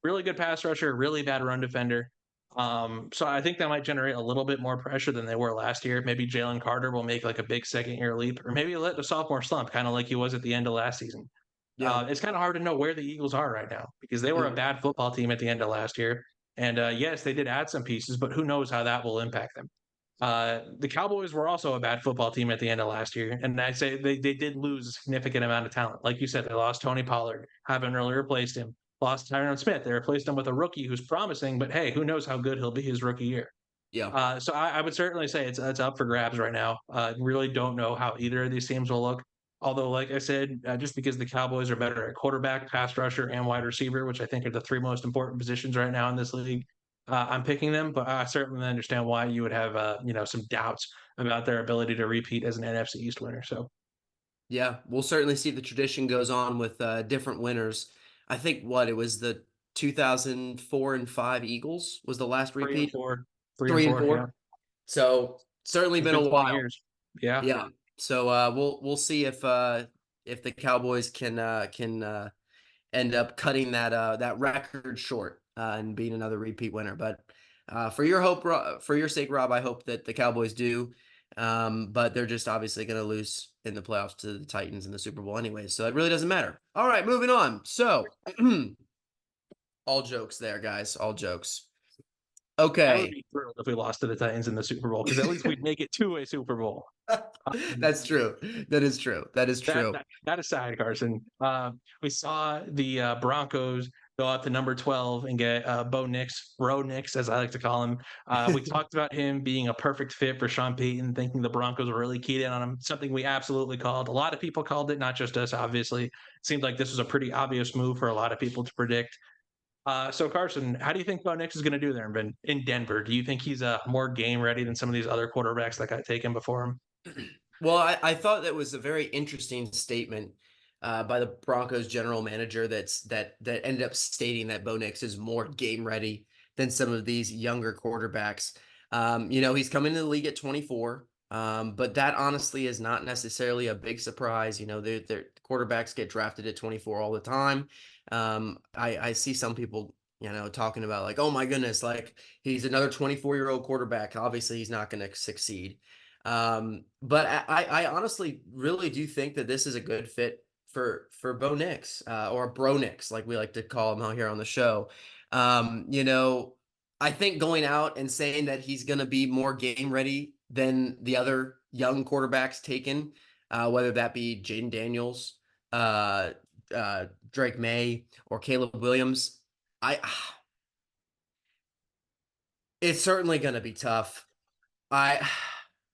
Really good pass rusher, really bad run defender. So I think that might generate a little bit more pressure than they were last year. Maybe Jalen Carter will make like a big second year leap, or maybe let the sophomore slump, kind of like he was at the end of last season. Yeah. It's kind of hard to know where the Eagles are right now because they were a Mm-hmm. bad football team at the end of last year. And yes, they did add some pieces, but who knows how that will impact them. The Cowboys were also a bad football team at the end of last year. And I say they did lose a significant amount of talent. Like you said, they lost Tony Pollard, haven't really replaced him. Lost Tyron Smith. They replaced him with a rookie who's promising, but hey, who knows how good he'll be his rookie year. Yeah. So I would certainly say it's up for grabs right now. Really don't know how either of these teams will look. Although, like I said, just because the Cowboys are better at quarterback, pass rusher, and wide receiver, which I think are the three most important positions right now in this league, I'm picking them. But I certainly understand why you would have some doubts about their ability to repeat as an NFC East winner. So Yeah. We'll certainly see if the tradition goes on with different winners. I think what it was the 2004 and 5 Eagles was the last three and repeat. four, three and 3 and four, yeah, 4. So certainly it's been been a 20 while. years. Yeah. Yeah. So we'll see if the Cowboys can end up cutting that record short and being another repeat winner. But for your sake, Rob, I hope that the Cowboys do. But they're just obviously going to lose in the playoffs to the Titans in the Super Bowl anyway, so it really doesn't matter. All right, moving on. So all jokes there, guys. All jokes. I would Okay. be thrilled if we lost to the Titans in the Super Bowl because at least we'd make it to a Super Bowl. Um, That's true. That is true. That is that, true. that that aside, Carson, we saw the Broncos, go out to number 12 and get Bo Nix, Bro Nix, as I like to call him. We talked about him being a perfect fit for Sean Payton, thinking the Broncos were really keyed in on him, something we absolutely called. A lot of people called it, not just us, obviously. It seemed like this was a pretty obvious move for a lot of people to predict. So Carson, how do you think Bo Nix is going to do there in Denver? Do you think he's more game ready than some of these other quarterbacks that got taken before him? Well, I thought that was a very interesting statement by the Broncos general manager that ended up stating that Bo Nix is more game ready than some of these younger quarterbacks. He's coming into the league at 24, but that honestly is not necessarily a big surprise. Their quarterbacks get drafted at 24 all the time. I see some people, talking about like, oh my goodness, like he's another 24-year-old quarterback. Obviously, he's not going to succeed. But I honestly really do think that this is a good fit for Bo Nix, or Bro Nix, like we like to call him out here on the show. Um, you know, I think going out and saying that he's going to be more game ready than the other young quarterbacks taken, whether that be Jaden Daniels, uh, Drake May, or Caleb Williams, I it's certainly going to be tough. I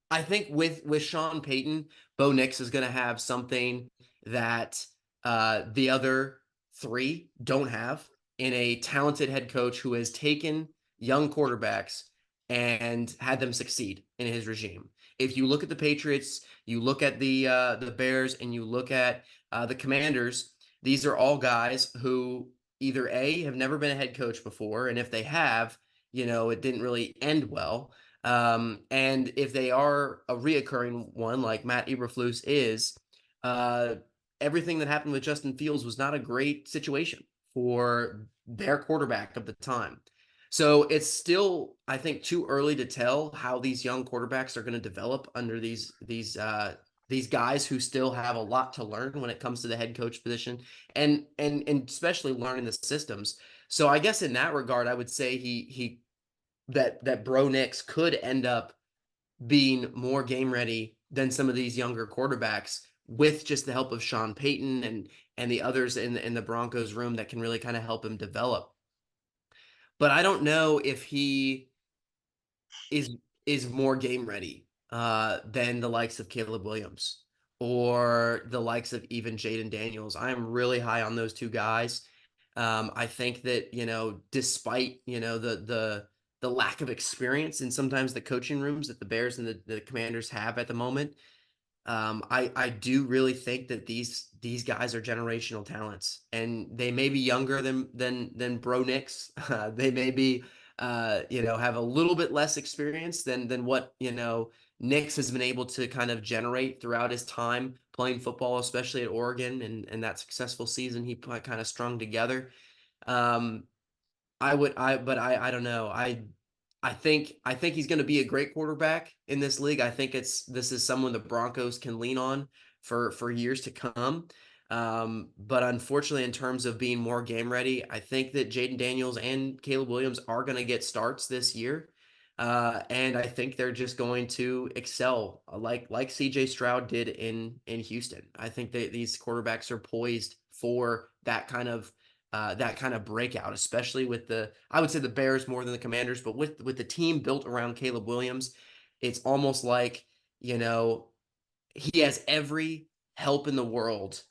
I think with Sean Payton, Bo Nix is going to have something that the other three don't have in a talented head coach who has taken young quarterbacks and had them succeed in his regime. If you look at the Patriots, you look at the Bears, and you look at the Commanders, these are all guys who either A, have never been a head coach before, and if they have, it didn't really end well. And if they are a reoccurring one, like Matt Eberflus is, uh, everything that happened with Justin Fields was not a great situation for their quarterback of the time. So it's still, I think, too early to tell how these young quarterbacks are going to develop under these guys who still have a lot to learn when it comes to the head coach position, and especially learning the systems. So I guess in that regard, I would say he that Bro Nix could end up being more game ready than some of these younger quarterbacks with just the help of Sean Payton and the others in the Broncos room that can really kind of help him develop. But I don't know if he is is more game ready than the likes of Caleb Williams or the likes of even Jaden Daniels. I am really high on those two guys. I think that, despite, the lack of experience in sometimes the coaching rooms that the Bears and the Commanders have at the moment, I do really think that these guys are generational talents, and they may be younger than Bro Nix. They may be, have a little bit less experience than what Nix has been able to kind of generate throughout his time playing football, especially at Oregon, and that successful season he kind of strung together. Um, but I don't know. I think he's going to be a great quarterback in this league. I think this is someone the Broncos can lean on for years to come. But unfortunately, in terms of being more game ready, I think that Jaden Daniels and Caleb Williams are going to get starts this year. And I think they're just going to excel like CJ Stroud did in Houston. I think that these quarterbacks are poised for that kind of breakout, especially with I would say the Bears more than the Commanders, but with the team built around Caleb Williams, it's almost like, you know, he has every help in the world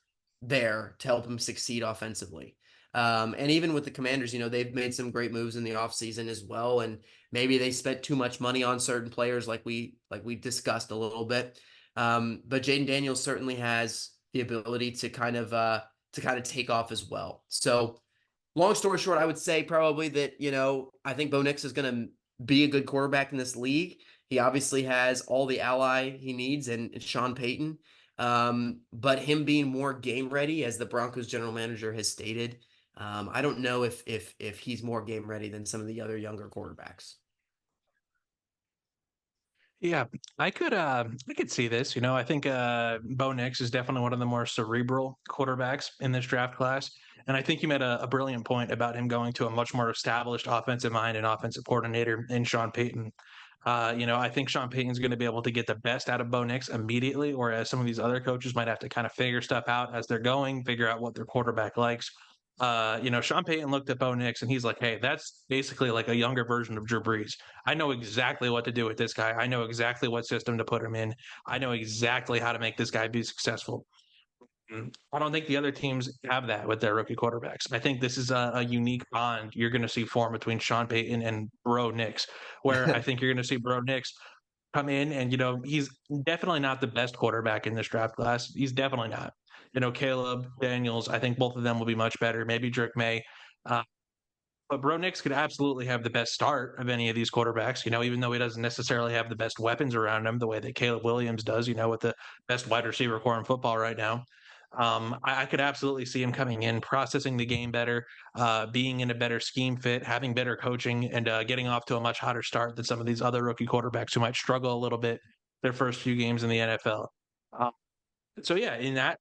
there to help him succeed offensively. And even with the Commanders, they've made some great moves in the offseason as well. And maybe they spent too much money on certain players like we discussed a little bit. But Jaden Daniels certainly has the ability to kind of take off as well. So long story short, I would say probably that, I think Bo Nix is going to be a good quarterback in this league. He obviously has all the ally he needs and Sean Payton. But him being more game ready, as the Broncos general manager has stated, I don't know if he's more game ready than some of the other younger quarterbacks. Yeah, I could see this. I think Bo Nix is definitely one of the more cerebral quarterbacks in this draft class. And I think you made a brilliant point about him going to a much more established offensive mind and offensive coordinator in Sean Payton. I think Sean Payton's going to be able to get the best out of Bo Nix immediately, whereas some of these other coaches might have to kind of figure stuff out as they're going, figure out what their quarterback likes. Sean Payton looked at Bo Nix and he's like, hey, that's basically like a younger version of Drew Brees. I know exactly what to do with this guy. I know exactly what system to put him in. I know exactly how to make this guy be successful. I don't think the other teams have that with their rookie quarterbacks. I think this is a unique bond you're going to see form between Sean Payton and Bro Nix, where I think you're going to see Bro Nix come in and, he's definitely not the best quarterback in this draft class. He's definitely not. Caleb Daniels, I think both of them will be much better. Maybe Drake May. Uh, but Bro Nix could absolutely have the best start of any of these quarterbacks, even though he doesn't necessarily have the best weapons around him the way that Caleb Williams does, with the best wide receiver core in football right now. I could absolutely see him coming in, processing the game better, being in a better scheme fit, having better coaching, and getting off to a much hotter start than some of these other rookie quarterbacks who might struggle a little bit their first few games in the NFL. So yeah, in that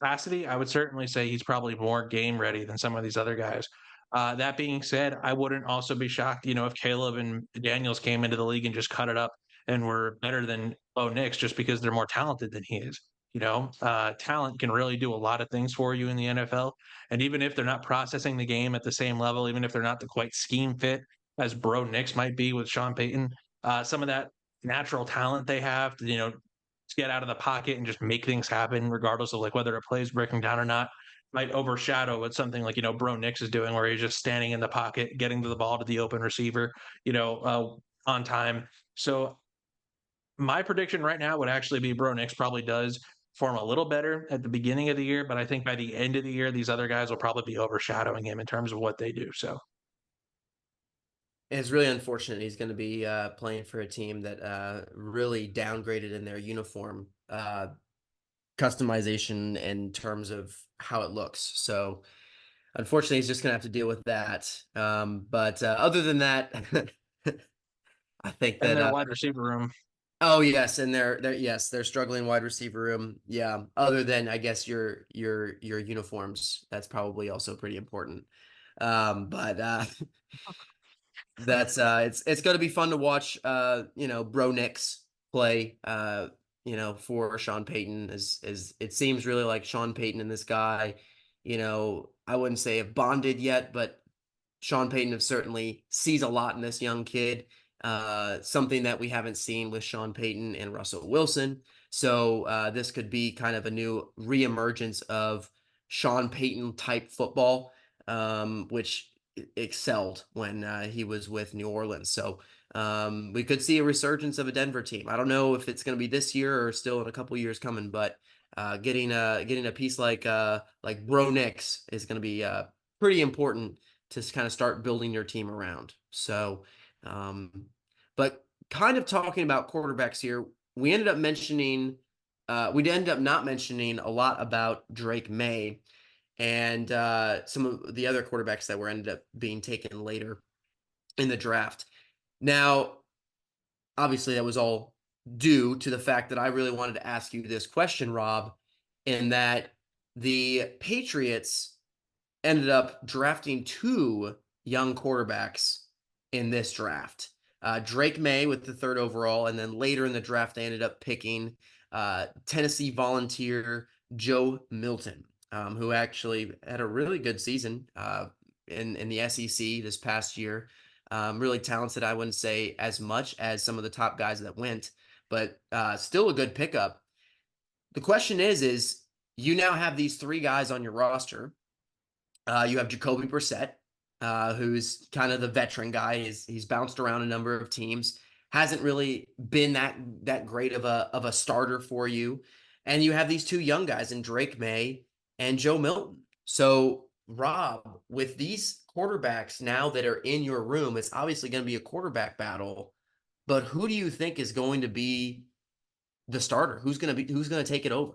capacity, I would certainly say he's probably more game ready than some of these other guys. That being said, I wouldn't also be shocked, if Caleb and Daniels came into the league and just cut it up and were better than Bo Nix just because they're more talented than he is. Talent can really do a lot of things for you in the NFL. And even if they're not processing the game at the same level, even if they're not the quite scheme fit as Bro Nix might be with Sean Payton, some of that natural talent they have to, get out of the pocket and just make things happen, regardless of like whether a play is breaking down or not, might overshadow what something like Bro Nix is doing, where he's just standing in the pocket, getting to the ball to the open receiver, on time. So my prediction right now would actually be Bro Nix probably does form a little better at the beginning of the year, but I think by the end of the year, these other guys will probably be overshadowing him in terms of what they do. So It's really unfortunate he's going to be playing for a team that really downgraded in their uniform customization in terms of how it looks. So unfortunately, he's just going to have to deal with that. But other than that, I think and that their wide receiver room. oh yes, and they're struggling wide receiver room. Yeah. Other than I guess your uniforms, that's probably also pretty important. But that's it's going to be fun to watch Bro Nix play for Sean Payton as it seems really like Sean Payton and this guy, I wouldn't say have bonded yet, but Sean Payton have certainly sees a lot in this young kid. Something that we haven't seen with Sean Payton and Russell Wilson. So this could be kind of a new reemergence of Sean Payton type football, which excelled when he was with New Orleans. So we could see a resurgence of a Denver team. I don't know if it's going to be this year or still in a couple years coming, but getting a piece like Bro Nix is going to be pretty important to kind of start building your team around. So, but kind of talking about quarterbacks here, we ended up we ended up not mentioning a lot about Drake May and some of the other quarterbacks that were ended up being taken later in the draft. Now, obviously, that was all due to the fact that I really wanted to ask you this question, Rob, in that the Patriots ended up drafting two young quarterbacks in this draft. Drake May with the third overall, and then later in the draft, they ended up picking Tennessee Volunteer Joe Milton, who actually had a really good season in the SEC this past year. Really talented. I wouldn't say as much as some of the top guys that went, but still a good pickup. The question is you now have these three guys on your roster. You have Jacoby Brissett, who's kind of the veteran guy. He's bounced around a number of teams, hasn't really been that great of a starter for you. And you have these two young guys in Drake May and Joe Milton. So, Rob, with these quarterbacks now that are in your room, it's obviously going to be a quarterback battle. But who do you think is going to be the starter? Who's going to take it over?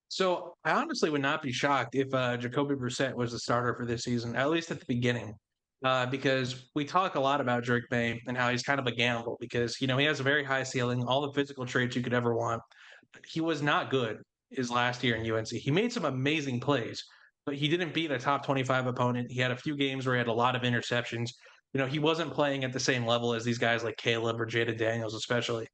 So I honestly would not be shocked if Jacoby Brissett was the starter for this season, at least at the beginning, because we talk a lot about Drake May and how he's kind of a gamble because he has a very high ceiling, all the physical traits you could ever want. He was not good his last year in UNC. He made some amazing plays, but he didn't beat a top 25 opponent. He had a few games where he had a lot of interceptions. He wasn't playing at the same level as these guys like Caleb or Jada Daniels, especially.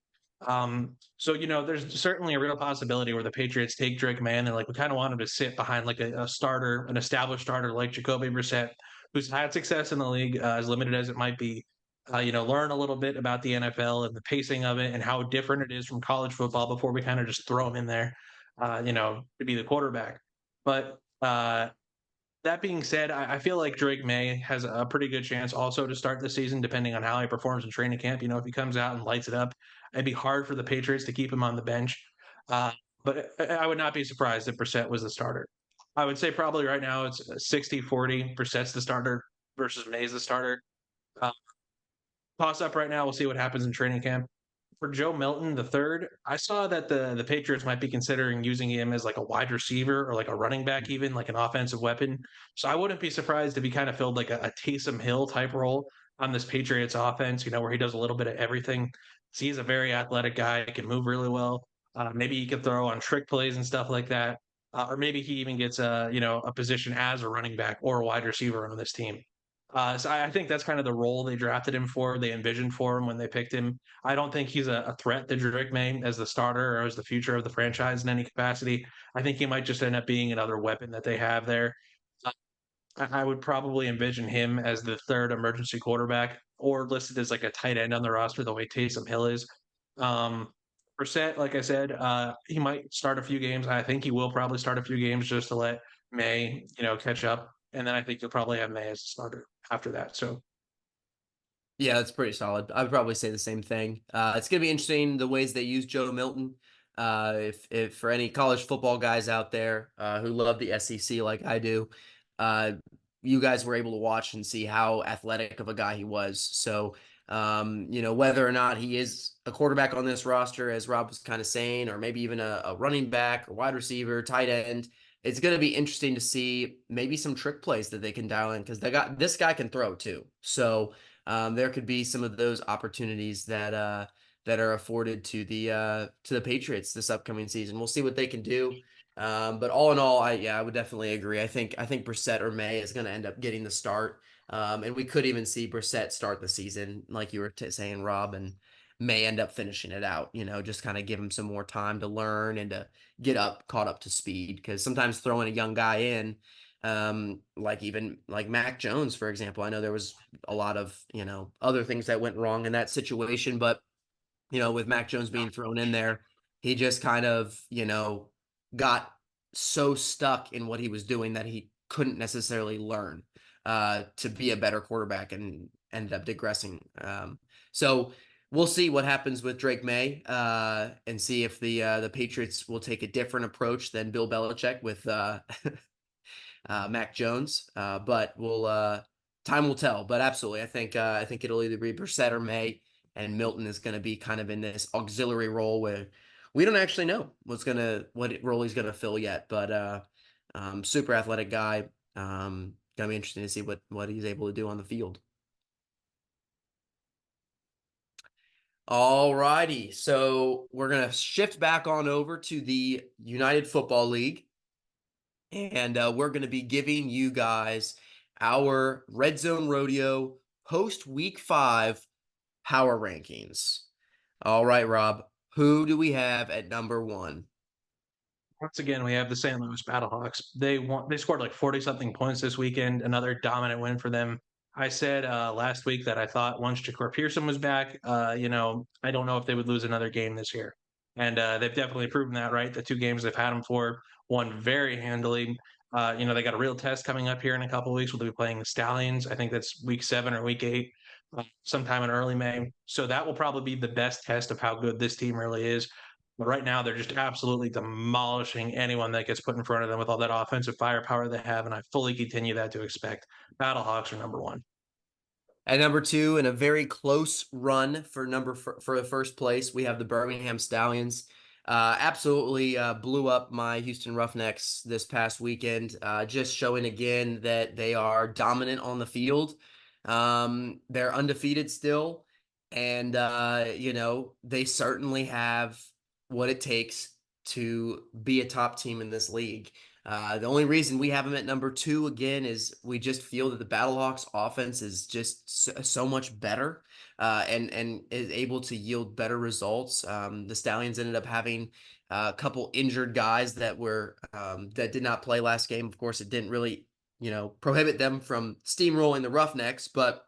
So there's certainly a real possibility where the Patriots take Drake May and they're like, we kind of want him to sit behind like a starter, an established starter like Jacoby Brissett, who's had success in the league, as limited as it might be. Learn a little bit about the NFL and the pacing of it and how different it is from college football before we kind of just throw him in there, to be the quarterback. But that being said, I feel like Drake May has a pretty good chance also to start the season, depending on how he performs in training camp. If he comes out and lights it up, it'd be hard for the Patriots to keep him on the bench. But I would not be surprised if Brissett was the starter. I would say probably right now it's 60-40. Brissett's the starter versus May's the starter. Uh, Toss up right now. We'll see what happens in training camp. For Joe Milton the third, I saw that the Patriots might be considering using him as like a wide receiver or like a running back, even like an offensive weapon. So I wouldn't be surprised if he kind of filled like a Taysom Hill type role on this Patriots offense, where he does a little bit of everything. So he's a very athletic guy, can move really well. Maybe he could throw on trick plays and stuff like that. Or maybe he even gets a position as a running back or a wide receiver on this team. So I think that's kind of the role they drafted him for. They envisioned for him when they picked him. I don't think he's a threat to Drake May as the starter or as the future of the franchise in any capacity. I think he might just end up being another weapon that they have there. Uh, I would probably envision him as the third emergency quarterback or listed as like a tight end on the roster, the way Taysom Hill is. Um, Brissett, like I said, he might start a few games. I think he will probably start a few games just to let May, catch up. And then I think you'll probably have May as a starter after that. So Yeah, that's pretty solid. I would probably say the same thing. It's going to be interesting the ways they use Joe Milton. If for any college football guys out there who love the SEC like I do, uh, you guys were able to watch and see how athletic of a guy he was. So, whether or not he is a quarterback on this roster, as Rob was kind of saying, or maybe even a running back or wide receiver, tight end, it's going to be interesting to see maybe some trick plays that they can dial in because this guy can throw too. So there could be some of those opportunities that are afforded to the Patriots this upcoming season. We'll see what they can do. But all in all, I would definitely agree. I think Brissett or May is going to end up getting the start, and we could even see Brissett start the season, like you were saying, Rob, and May end up finishing it out. Just kind of give him some more time to learn and to get caught up to speed. Because sometimes throwing a young guy in, like even like Mac Jones, for example, I know there was a lot of other things that went wrong in that situation, but with Mac Jones being thrown in there, he just kind of got so stuck in what he was doing that he couldn't necessarily learn to be a better quarterback and ended up digressing. So we'll see what happens with Drake May and see if the Patriots will take a different approach than Bill Belichick with Mac Jones. But time will tell. But absolutely, I think it'll either be Brissett or May, and Milton is going to be kind of in this auxiliary role where we don't actually know what role he's gonna fill yet. But super athletic guy. Gonna be interesting to see what he's able to do on the field. All righty, so we're gonna shift back on over to the United Football League. And we're going to be giving you guys our Redzone Rodeo post week 5 power rankings. All right, Rob, who do we have at number 1? once again, we have the St. Louis Battlehawks. They scored like 40 something points this weekend. Another dominant win for them. I said last week that I thought once Ja'Cory Pearson was back, I don't know if they would lose another game this year. And they've definitely proven that, right? The 2 games they've had him for, won very handily. They got a real test coming up here in a couple of weeks. We'll be playing the Stallions. I think that's week 7 or week 8, sometime in early May. So that will probably be the best test of how good this team really is. But right now, they're just absolutely demolishing anyone that gets put in front of them with all that offensive firepower they have, and I fully continue that to expect. Battlehawks are number 1. At number 2, in a very close run for the first place, we have the Birmingham Stallions. Absolutely blew up my Houston Roughnecks this past weekend, just showing again that they are dominant on the field. They're undefeated still, and they certainly have what it takes to be a top team in this league. The only reason we have them at number 2 again is we just feel that the Battlehawks offense is just so much better, and is able to yield better results. The Stallions ended up having a couple injured guys that did not play last game. Of course, it didn't really, prohibit them from steamrolling the Roughnecks, but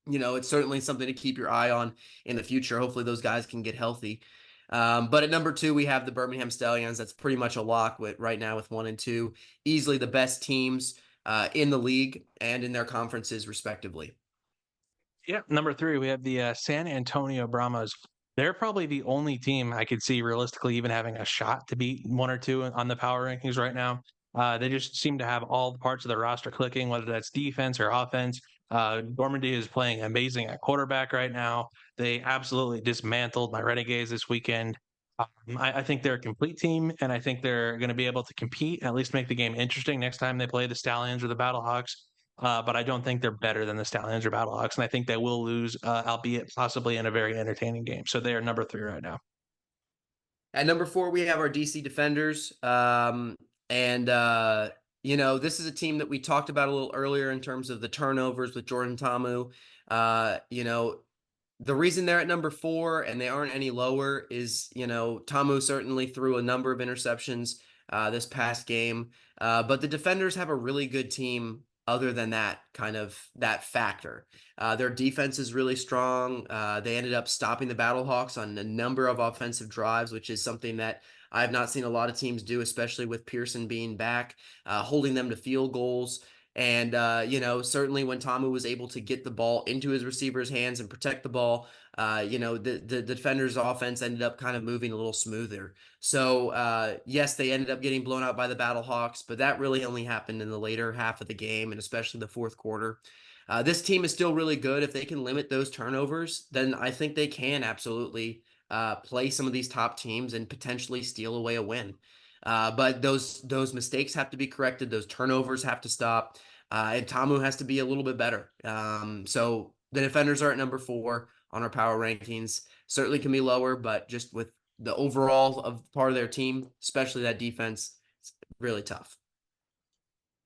it's certainly something to keep your eye on in the future. Hopefully those guys can get healthy. But at number 2, we have the Birmingham Stallions. That's pretty much a lock right now with 1 and 2, easily the best teams in the league and in their conferences respectively. Yeah, number 3, we have the San Antonio Brahmas. They're probably the only team I could see realistically even having a shot to beat 1 or 2 on the power rankings right now. They just seem to have all the parts of the roster clicking, whether that's defense or offense. Normandy is playing amazing at quarterback right now. They absolutely dismantled my Renegades this weekend. I think they're a complete team, and I think they're going to be able to compete, at least make the game interesting next time they play the Stallions or the Battlehawks. But I don't think they're better than the Stallions or Battlehawks, and I think they will lose, albeit possibly in a very entertaining game. So they are number 3 right now. At number 4, we have our DC Defenders. And this is a team that we talked about a little earlier in terms of the turnovers with Jordan Tamu. The reason they're at number 4 and they aren't any lower is, Tamu certainly threw a number of interceptions this past game. But the Defenders have a really good team other than that factor. Their defense is really strong. They ended up stopping the Battlehawks on a number of offensive drives, which is something that I have not seen a lot of teams do, especially with Pearson being back, holding them to field goals. And, certainly when Tamu was able to get the ball into his receiver's hands and protect the ball, the defender's offense ended up kind of moving a little smoother. So, yes, they ended up getting blown out by the Battlehawks, but that really only happened in the later half of the game and especially the fourth quarter. This team is still really good. If they can limit those turnovers, then I think they can absolutely play some of these top teams and potentially steal away a win. But those mistakes have to be corrected. Those turnovers have to stop. And Tamu has to be a little bit better. So the Defenders are at number 4 on our power rankings. Certainly can be lower, but just with the overall of part of their team, especially that defense, it's really tough.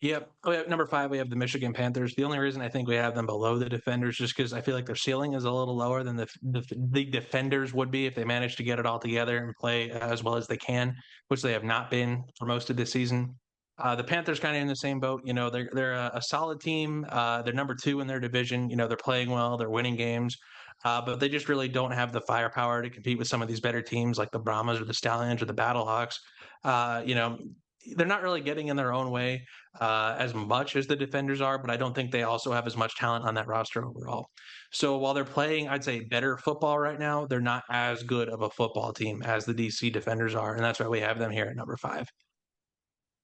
Yep. Number 5, we have the Michigan Panthers. The only reason I think we have them below the Defenders just because I feel like their ceiling is a little lower than the Defenders would be if they managed to get it all together and play as well as they can, which they have not been for most of this season. The Panthers kind of in the same boat. They're a solid team. They're number 2 in their division. They're playing well. They're winning games. But they just really don't have the firepower to compete with some of these better teams like the Brahmas or the Stallions or the Battlehawks. They're not really getting in their own way as much as the Defenders are, but I don't think they also have as much talent on that roster overall. So while they're playing, I'd say better football right now, they're not as good of a football team as the DC Defenders are, and that's why we have them here at number 5.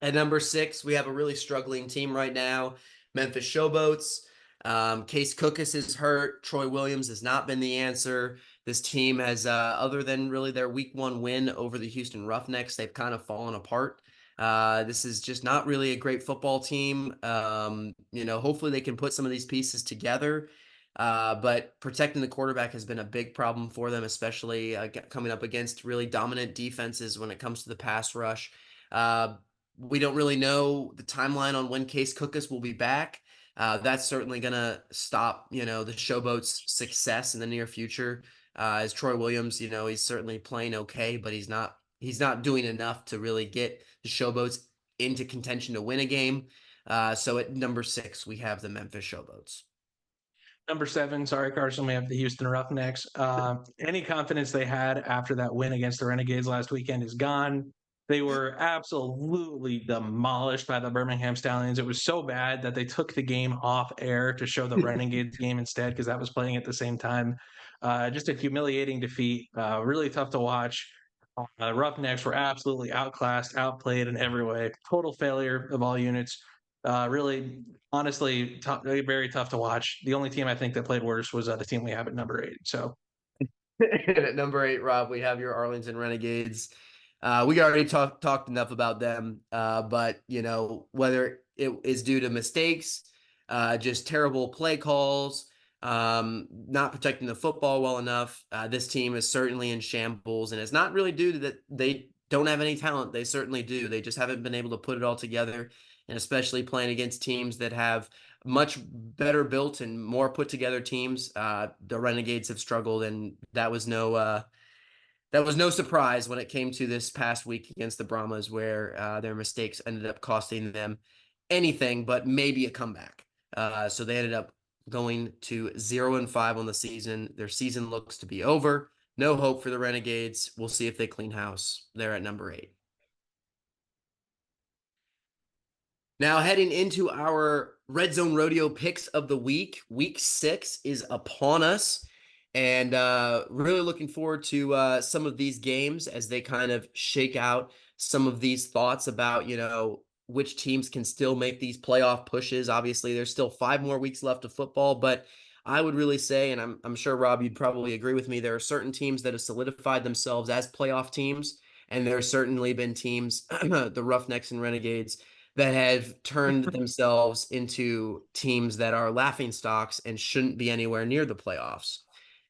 At number 6, we have a really struggling team right now, Memphis Showboats. Case Cookus is hurt. Troy Williams has not been the answer. This team has, other than really their week 1 win over the Houston Roughnecks, they've kind of fallen apart. This is just not really a great football team. Hopefully they can put some of these pieces together. But protecting the quarterback has been a big problem for them, especially coming up against really dominant defenses when it comes to the pass rush. We don't really know the timeline on when Case Cookus will be back. That's certainly going to stop, the Showboats' success in the near future. As Troy Williams, he's certainly playing okay, but he's not doing enough to really get the Showboats into contention to win a game. So at number 6, we have the Memphis Showboats. Number 7, sorry, Carson, we have the Houston Roughnecks. Any confidence they had after that win against the Renegades last weekend is gone. They were absolutely demolished by the Birmingham Stallions. It was so bad that they took the game off air to show the Renegades game instead because that was playing at the same time. Just a humiliating defeat. Really tough to watch. Roughnecks were absolutely outclassed, outplayed in every way. Total failure of all units. Really, honestly, very tough to watch. The only team I think that played worse was the team we have at number 8. So at number 8, Rob, we have your Arlington Renegades. We already talked enough about them, but whether it is due to mistakes, just terrible play calls, not protecting the football well enough, this team is certainly in shambles, and it's not really due to that they don't have any talent. They certainly do. They just haven't been able to put it all together, and especially playing against teams that have much better built and more put together teams. The Renegades have struggled, and that was no surprise when it came to this past week against the Brahmas, where their mistakes ended up costing them anything but maybe a comeback. So they ended up going to 0-5 on the season. Their season looks to be over. No hope for the Renegades. We'll see if they clean house. They're at number 8. Now, heading into our Redzone Rodeo picks of the week, week 6 is upon us. And really looking forward to some of these games as they kind of shake out some of these thoughts about, which teams can still make these playoff pushes. Obviously, there's still 5 more weeks left of football, but I would really say, and I'm sure, Rob, you'd probably agree with me, there are certain teams that have solidified themselves as playoff teams, and there have certainly been teams, the Roughnecks and Renegades, that have turned themselves into teams that are laughing stocks and shouldn't be anywhere near the playoffs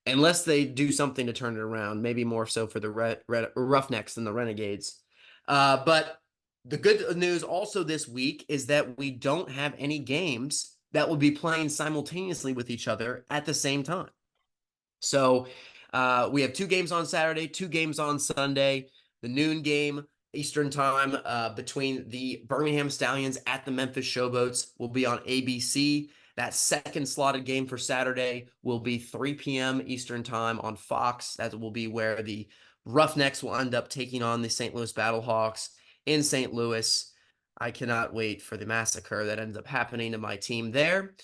unless they do something to turn it around, maybe more so for the Roughnecks than the Renegades. But the good news also this week is that we don't have any games that will be playing simultaneously with each other at the same time. So we have 2 games on Saturday, 2 games on Sunday. The noon game Eastern time between the Birmingham Stallions at the Memphis Showboats will be on ABC. That second slotted game for Saturday will be 3 p.m. Eastern time on Fox. That will be where the Roughnecks will end up taking on the St. Louis Battlehawks in St. Louis. I cannot wait for the massacre that ends up happening to my team there.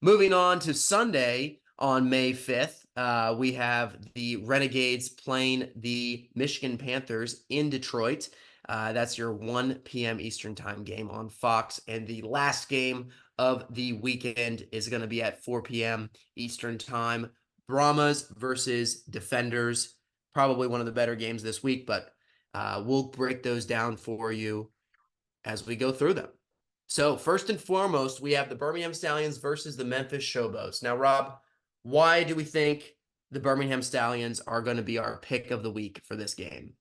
Moving on to Sunday on May 5th, we have the Renegades playing the Michigan Panthers in Detroit. That's your 1 p.m. Eastern time game on Fox. And the last game of the weekend is going to be at 4 p.m. Eastern time. Brahmas versus Defenders. Probably one of the better games this week, but we'll break those down for you as we go through them. So first and foremost, we have the Birmingham Stallions versus the Memphis Showboats. Now, Rob, why do we think the Birmingham Stallions are going to be our pick of the week for this game?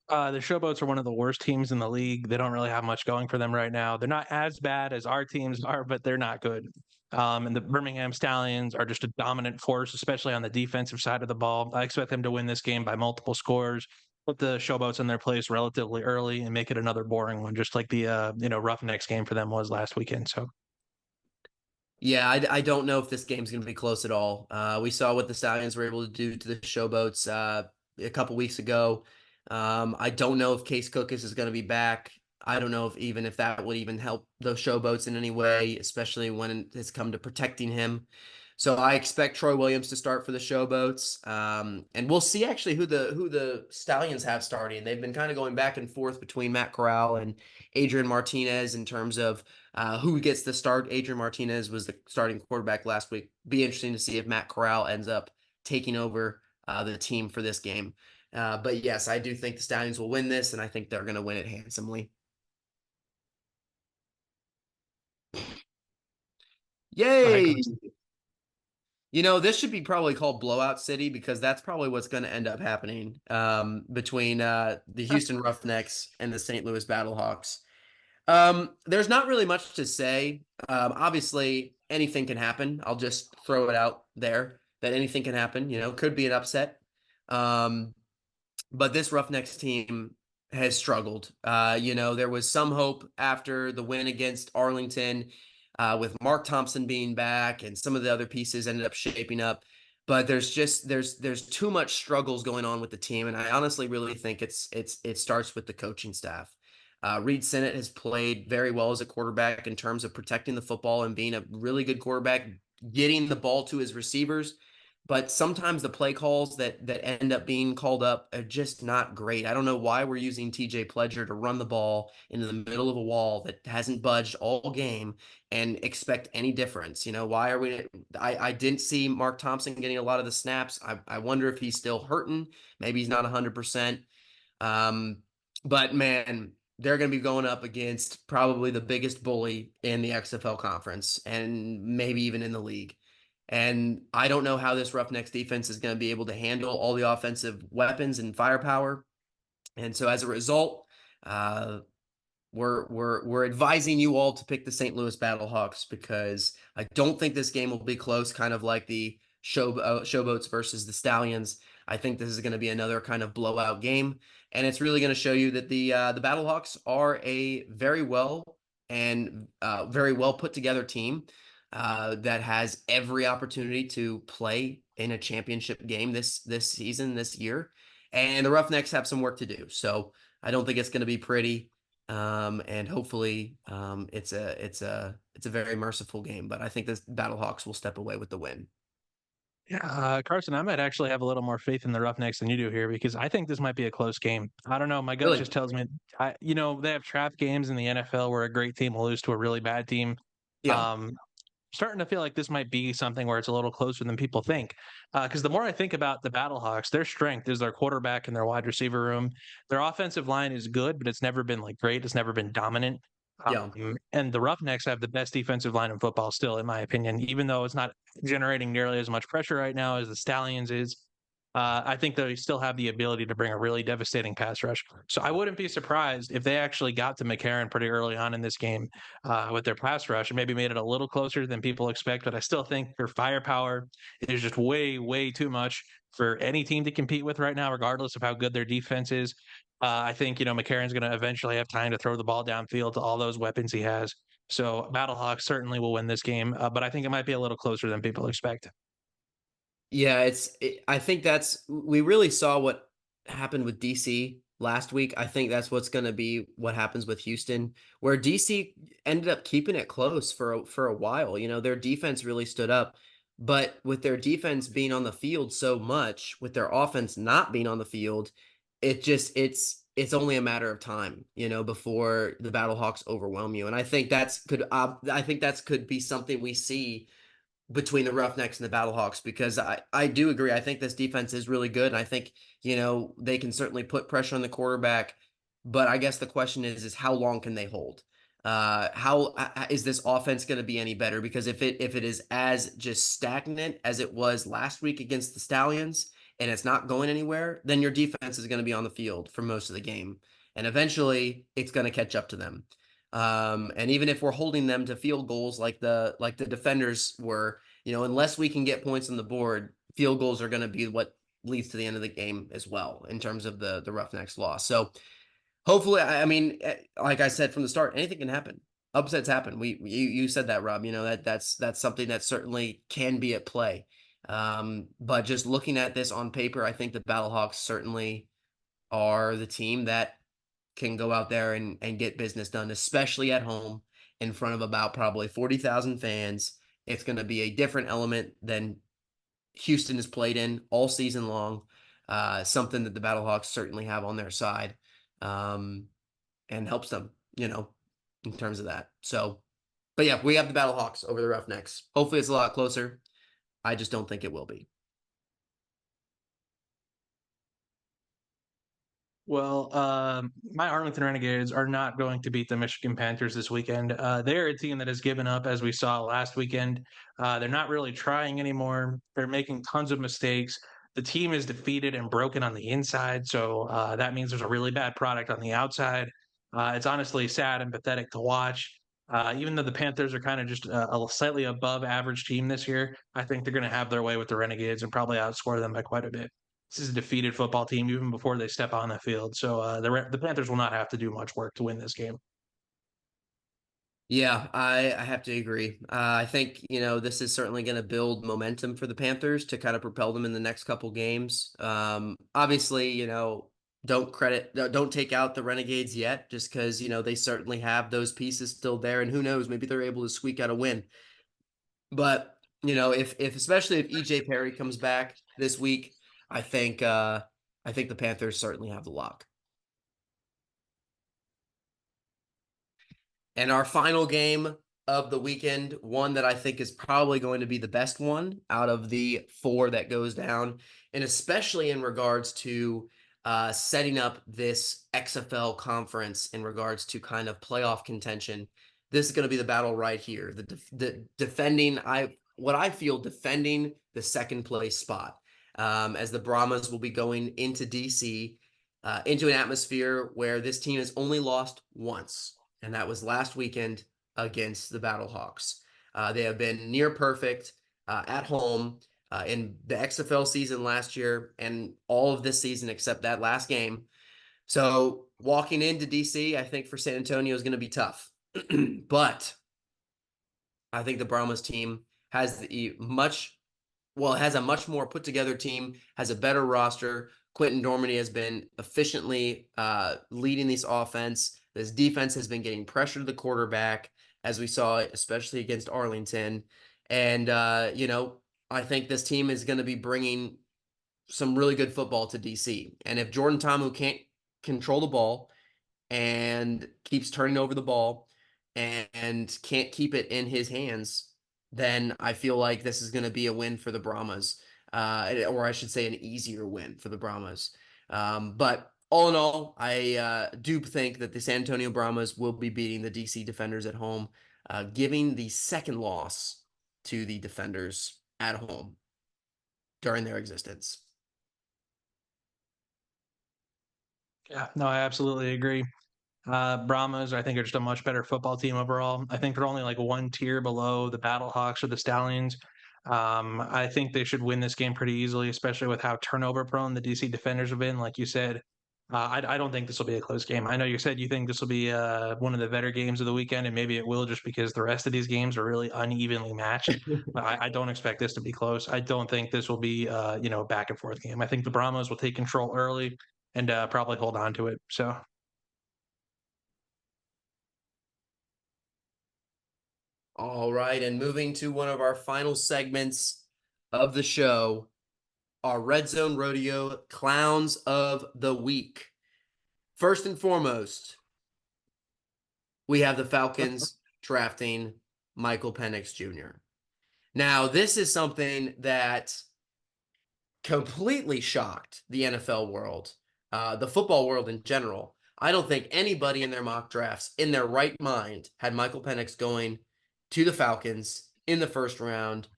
The Showboats are one of the worst teams in the league. They don't really have much going for them right now. They're not as bad as our teams are, but they're not good. And the Birmingham Stallions are just a dominant force, especially on the defensive side of the ball. I expect them to win this game by multiple scores, put the Showboats in their place relatively early, and make it another boring one, just like the Roughnecks game for them was last weekend. So Yeah, I don't know if this game's going to be close at all. We saw what the Stallions were able to do to the Showboats a couple weeks ago. I don't know if Case Cookis is going to be back. I don't know if that would even help the Showboats in any way, especially when it's come to protecting him. So I expect Troy Williams to start for the Showboats, and we'll see actually who the Stallions have starting. They've been kind of going back and forth between Matt Corral and Adrian Martinez in terms of who gets the start. Adrian Martinez was the starting quarterback last week. Be interesting to see if Matt Corral ends up taking over the team for this game. But yes, I do think the Stallions will win this, and I think they're going to win it handsomely. go ahead, Yay! Carson. This should be probably called Blowout City because that's probably what's going to end up happening between the Houston Roughnecks and the St. Louis Battlehawks. There's not really much to say. Obviously, anything can happen. I'll just throw it out there that anything can happen. Could be an upset. But this Roughnecks team has struggled. There was some hope after the win against Arlington with Mark Thompson being back and some of the other pieces ended up shaping up. But there's too much struggles going on with the team, and I honestly really think it starts with the coaching staff. Reed Sinnett has played very well as a quarterback in terms of protecting the football and being a really good quarterback, getting the ball to his receivers. But sometimes the play calls that end up being called up are just not great. I don't know why we're using TJ Pledger to run the ball into the middle of a wall that hasn't budged all game and expect any difference. Why are we? I didn't see Mark Thompson getting a lot of the snaps. I wonder if he's still hurting. Maybe he's not 100%. But man, they're going to be going up against probably the biggest bully in the XFL conference and maybe even in the league. And I don't know how this Roughnecks defense is going to be able to handle all the offensive weapons and firepower. And so as a result, uh, we're advising you all to pick the St. Louis Battlehawks because I don't think this game will be close, kind of like the Showboats versus the Stallions. I think this is going to be another kind of blowout game, and it's really going to show you that the Battlehawks are a very well put together team that has every opportunity to play in a championship game this season, this year. And the Roughnecks have some work to do. So I don't think it's going to be pretty. And hopefully, it's a very merciful game. But I think the Battlehawks will step away with the win. Yeah, Carson, I might actually have a little more faith in the Roughnecks than you do here because I think this might be a close game. I don't know. My gut Really? just tells me, they have trap games in the NFL where a great team will lose to a really bad team. Yeah. Um, Starting to feel like this might be something where it's a little closer than people think. Because the more I think about the Battlehawks, their strength is their quarterback and their wide receiver room. Their offensive line is good, but it's never been like great. It's never been dominant. Yeah. And the Roughnecks have the best defensive line in football still, in my opinion, even though it's not generating nearly as much pressure right now as the Stallions is. I think they still have the ability to bring a really devastating pass rush. So I wouldn't be surprised if they actually got to McCarron pretty early on in this game with their pass rush and maybe made it a little closer than people expect. But I still think their firepower is just way, way too much for any team to compete with right now, regardless of how good their defense is. I think, McCarron's going to eventually have time to throw the ball downfield to all those weapons he has. So Battlehawks certainly will win this game, but I think it might be a little closer than people expect. Yeah, I think we really saw what happened with DC last week. I think that's what's going to be what happens with Houston, where DC ended up keeping it close for a while. Their defense really stood up, but with their defense being on the field so much, with their offense not being on the field, it's only a matter of time, before the Battlehawks overwhelm you. And I think that's could be something we see between the Roughnecks and the Battlehawks because I do agree. I think this defense is really good. And I think, they can certainly put pressure on the quarterback. But I guess the question is how long can they hold? How is this offense going to be any better? Because if it is as just stagnant as it was last week against the Stallions and it's not going anywhere, then your defense is going to be on the field for most of the game. And eventually it's going to catch up to them. And even if we're holding them to field goals like the defenders were, unless we can get points on the board, field goals are going to be what leads to the end of the game as well in terms of the Roughnecks loss. So hopefully, I mean, like I said from the start, anything can happen. Upsets happen. You said that, Rob. That's something that certainly can be at play. But just looking at this on paper, I think the Battlehawks certainly are the team that can go out there and get business done, especially at home in front of about probably 40,000 fans. It's going to be a different element than Houston has played in all season long. Something that the Battlehawks certainly have on their side, um, and helps them, in terms of that. So, but yeah, we have the Battlehawks over the Roughnecks. Hopefully, it's a lot closer. I just don't think it will be. Well, my Arlington Renegades are not going to beat the Michigan Panthers this weekend. They're a team that has given up, as we saw last weekend. They're not really trying anymore. They're making tons of mistakes. The team is defeated and broken on the inside, so that means there's a really bad product on the outside. It's honestly sad and pathetic to watch. Even though the Panthers are kind of just a slightly above average team this year, I think they're going to have their way with the Renegades and probably outscore them by quite a bit. This is a defeated football team even before they step on the field. So the Panthers will not have to do much work to win this game. Yeah, I have to agree. I think, this is certainly going to build momentum for the Panthers to kind of propel them in the next couple games. Obviously, don't take out the Renegades yet, just because, they certainly have those pieces still there. And who knows, maybe they're able to squeak out a win. But, if especially if EJ Perry comes back this week, I think, I think the Panthers certainly have the lock. And our final game of the weekend, one that I think is probably going to be the best one out of the four that goes down, and especially in regards to setting up this XFL conference in regards to kind of playoff contention. This is going to be the battle right here. The defending what I feel defending the second place spot, as the Brahmas will be going into DC into an atmosphere where this team has only lost once, and that was last weekend against the Battlehawks. They have been near perfect at home in the XFL season last year and all of this season except that last game. So walking into DC, I think for San Antonio is going to be tough. But I think the Brahmas team has has a much more put together team, has a better roster. Quentin Dormady has been efficiently leading this offense. This defense has been getting pressure to the quarterback, as we saw, especially against Arlington. And, I think this team is going to be bringing some really good football to DC. And if Jordan Ta'amu can't control the ball and keeps turning over the ball and can't keep it in his hands, then I feel like this is going to be a win for the Brahmas, or I should say an easier win for the Brahmas. But all in all, I do think that the San Antonio Brahmas will be beating the DC Defenders at home, giving the second loss to the Defenders at home during their existence. Yeah, no, I absolutely agree. Brahmas, I think, are just a much better football team overall. I think they're only like one tier below the Battlehawks or the Stallions. I think they should win this game pretty easily, especially with how turnover prone the DC Defenders have been. Like you said, I don't think this will be a close game. I know you said you think this will be one of the better games of the weekend, and maybe it will just because the rest of these games are really unevenly matched. But I don't expect this to be close. I don't think this will be, a back and forth game. I think the Brahmas will take control early and probably hold on to it. So. All right, and moving to one of our final segments of the show, our Redzone Rodeo Clowns of the Week. First and foremost, we have the Falcons drafting Michael Penix Jr. Now, this is something that completely shocked the NFL world, the football world in general. I don't think anybody in their mock drafts in their right mind had Michael Penix going to the Falcons in the first round.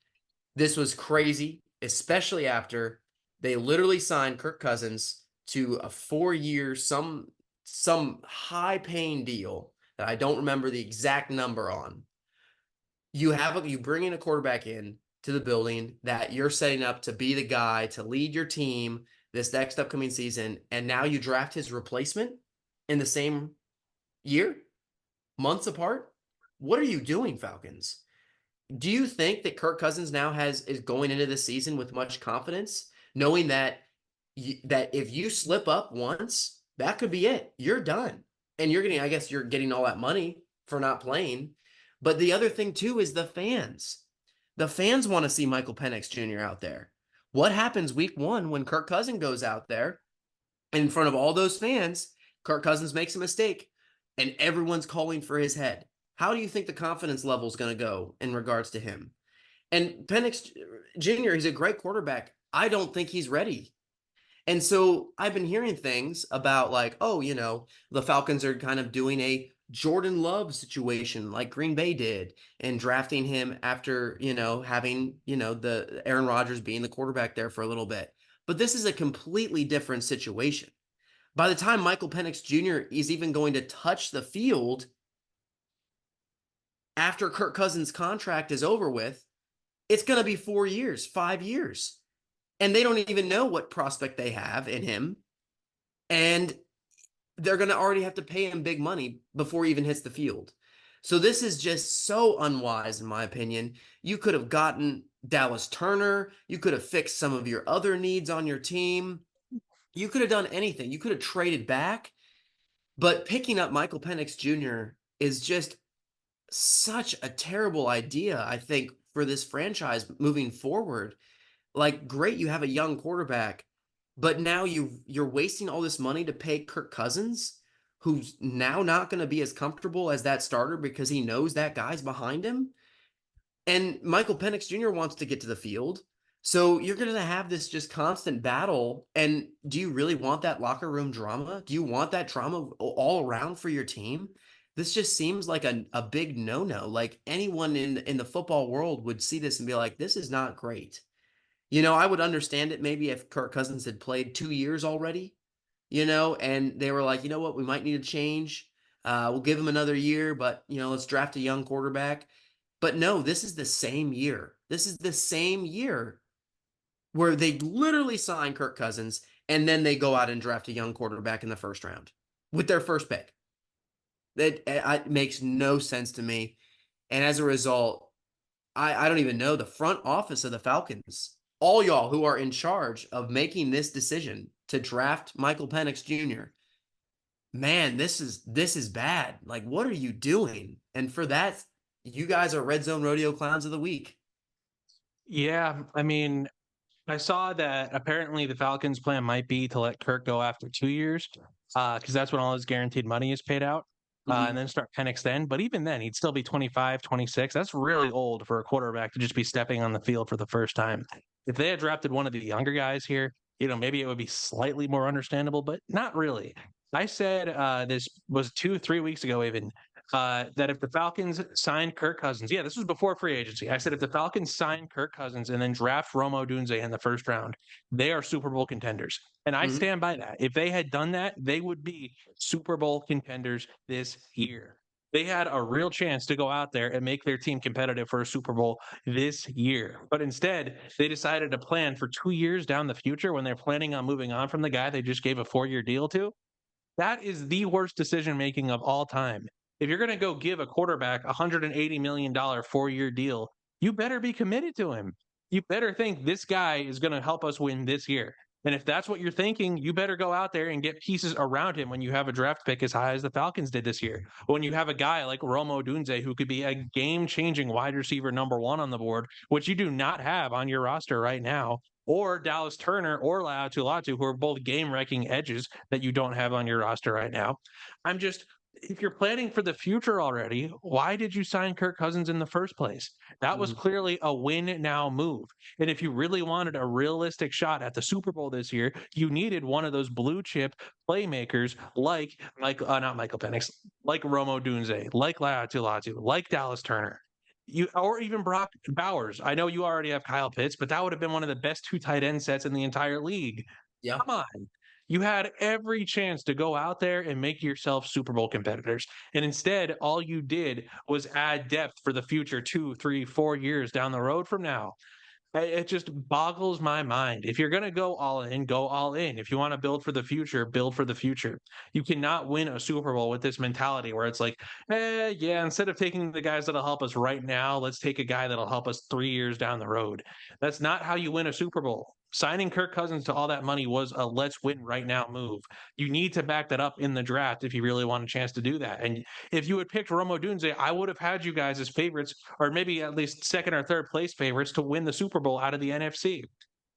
This was crazy, especially after they literally signed Kirk Cousins to a 4-year, some high-paying deal that I don't remember the exact number on. You bring in a quarterback in to the building that you're setting up to be the guy to lead your team this next upcoming season, and now you draft his replacement in the same year, months apart. What are you doing, Falcons? Do you think that Kirk Cousins now is going into the season with much confidence, knowing that that if you slip up once, that could be it. You're done. And I guess you're getting all that money for not playing. But the other thing too is the fans. The fans want to see Michael Penix Jr. out there. What happens week 1 when Kirk Cousins goes out there in front of all those fans? Kirk Cousins makes a mistake and everyone's calling for his head. How do you think the confidence level is going to go in regards to him? And Penix Jr., he's a great quarterback. I don't think he's ready. And so I've been hearing things about like, oh, the Falcons are kind of doing a Jordan Love situation like Green Bay did and drafting him after, having, the Aaron Rodgers being the quarterback there for a little bit. But this is a completely different situation. By the time Michael Penix Jr. is even going to touch the field after Kirk Cousins' contract is over with, it's going to be 4 years, 5 years. And they don't even know what prospect they have in him. And they're going to already have to pay him big money before he even hits the field. So this is just so unwise, in my opinion. You could have gotten Dallas Turner. You could have fixed some of your other needs on your team. You could have done anything. You could have traded back. But picking up Michael Penix Jr. is just such a terrible idea, I think, for this franchise moving forward. Like, great, you have a young quarterback, but now you're wasting all this money to pay Kirk Cousins, who's now not going to be as comfortable as that starter because he knows that guy's behind him. And Michael Penix Jr. wants to get to the field. So you're going to have this just constant battle. And do you really want that locker room drama? Do you want that drama all around for your team? This just seems like a big no-no. Like anyone in the football world would see this and be like, this is not great. I would understand it maybe if Kirk Cousins had played 2 years already, and they were like, you know what, we might need to change. We'll give him another year, but let's draft a young quarterback. But no, this is the same year. This is the same year where they literally sign Kirk Cousins and then they go out and draft a young quarterback in the first round with their first pick. That makes no sense to me. And as a result, I don't even know the front office of the Falcons, all y'all who are in charge of making this decision to draft Michael Penix Jr. Man, this is bad. Like, what are you doing? And for that, you guys are Redzone Rodeo Clowns of the Week. Yeah, I mean, I saw that apparently the Falcons' plan might be to let Kirk go after 2 years, because that's when all his guaranteed money is paid out, and Mm-hmm. then start Penix then. But even then, he'd still be 25, 26. That's really old for a quarterback to just be stepping on the field for the first time. If they had drafted one of the younger guys here, maybe it would be slightly more understandable, but not really. I said this was 2, 3 weeks ago, even that if the Falcons signed Kirk Cousins, yeah, this was before free agency. I said if the Falcons sign Kirk Cousins and then draft Romo Dunze in the first round, they are Super Bowl contenders. And I Mm-hmm. stand by that. If they had done that, they would be Super Bowl contenders this year. They had a real chance to go out there and make their team competitive for a Super Bowl this year. But instead, they decided to plan for 2 years down the future when they're planning on moving on from the guy they just gave a 4-year deal to. That is the worst decision making of all time. If you're going to go give a quarterback $180 million 4-year deal, you better be committed to him. You better think this guy is going to help us win this year. And if that's what you're thinking, you better go out there and get pieces around him when you have a draft pick as high as the Falcons did this year. When you have a guy like Romo Dunze, who could be a game changing wide receiver #1 on the board, which you do not have on your roster right now, or Dallas Turner or Latu, who are both game wrecking edges that you don't have on your roster right now. I'm just, if you're planning for the future already, why did you sign Kirk Cousins in the first place? That was Mm-hmm. clearly a win now move. And if you really wanted a realistic shot at the Super Bowl this year, you needed one of those blue chip playmakers not Michael Penix, like Romo Dunze, like Latu, like Dallas Turner. Or even Brock Bowers. I know you already have Kyle Pitts, but that would have been one of the best two tight end sets in the entire league. Yeah. Come on. You had every chance to go out there and make yourself Super Bowl competitors. And instead, all you did was add depth for the future 2, 3, 4 years down the road from now. It just boggles my mind. If you're going to go all in, go all in. If you want to build for the future, build for the future. You cannot win a Super Bowl with this mentality where it's like, yeah, instead of taking the guys that'll help us right now, let's take a guy that'll help us 3 years down the road. That's not how you win a Super Bowl. Signing Kirk Cousins to all that money was a let's win right now move. You need to back that up in the draft if you really want a chance to do that. And if you had picked Romo Dunze, I would have had you guys as favorites, or maybe at least second or third place favorites to win the Super Bowl out of the NFC.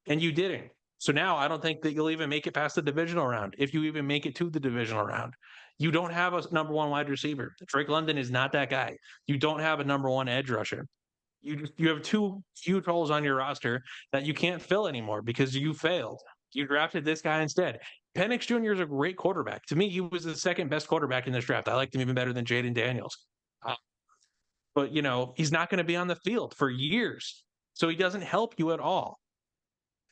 And you didn't. So now I don't think that you'll even make it past the divisional round, if you even make it to the divisional round. You don't have a #1 wide receiver. Drake London is not that guy. You don't have a #1 edge rusher. You have two huge holes on your roster that you can't fill anymore because you failed. You drafted this guy instead. Penix Jr. is a great quarterback. To me, he was the second best quarterback in this draft. I liked him even better than Jaden Daniels. Uh, but he's not going to be on the field for years, so he doesn't help you at all.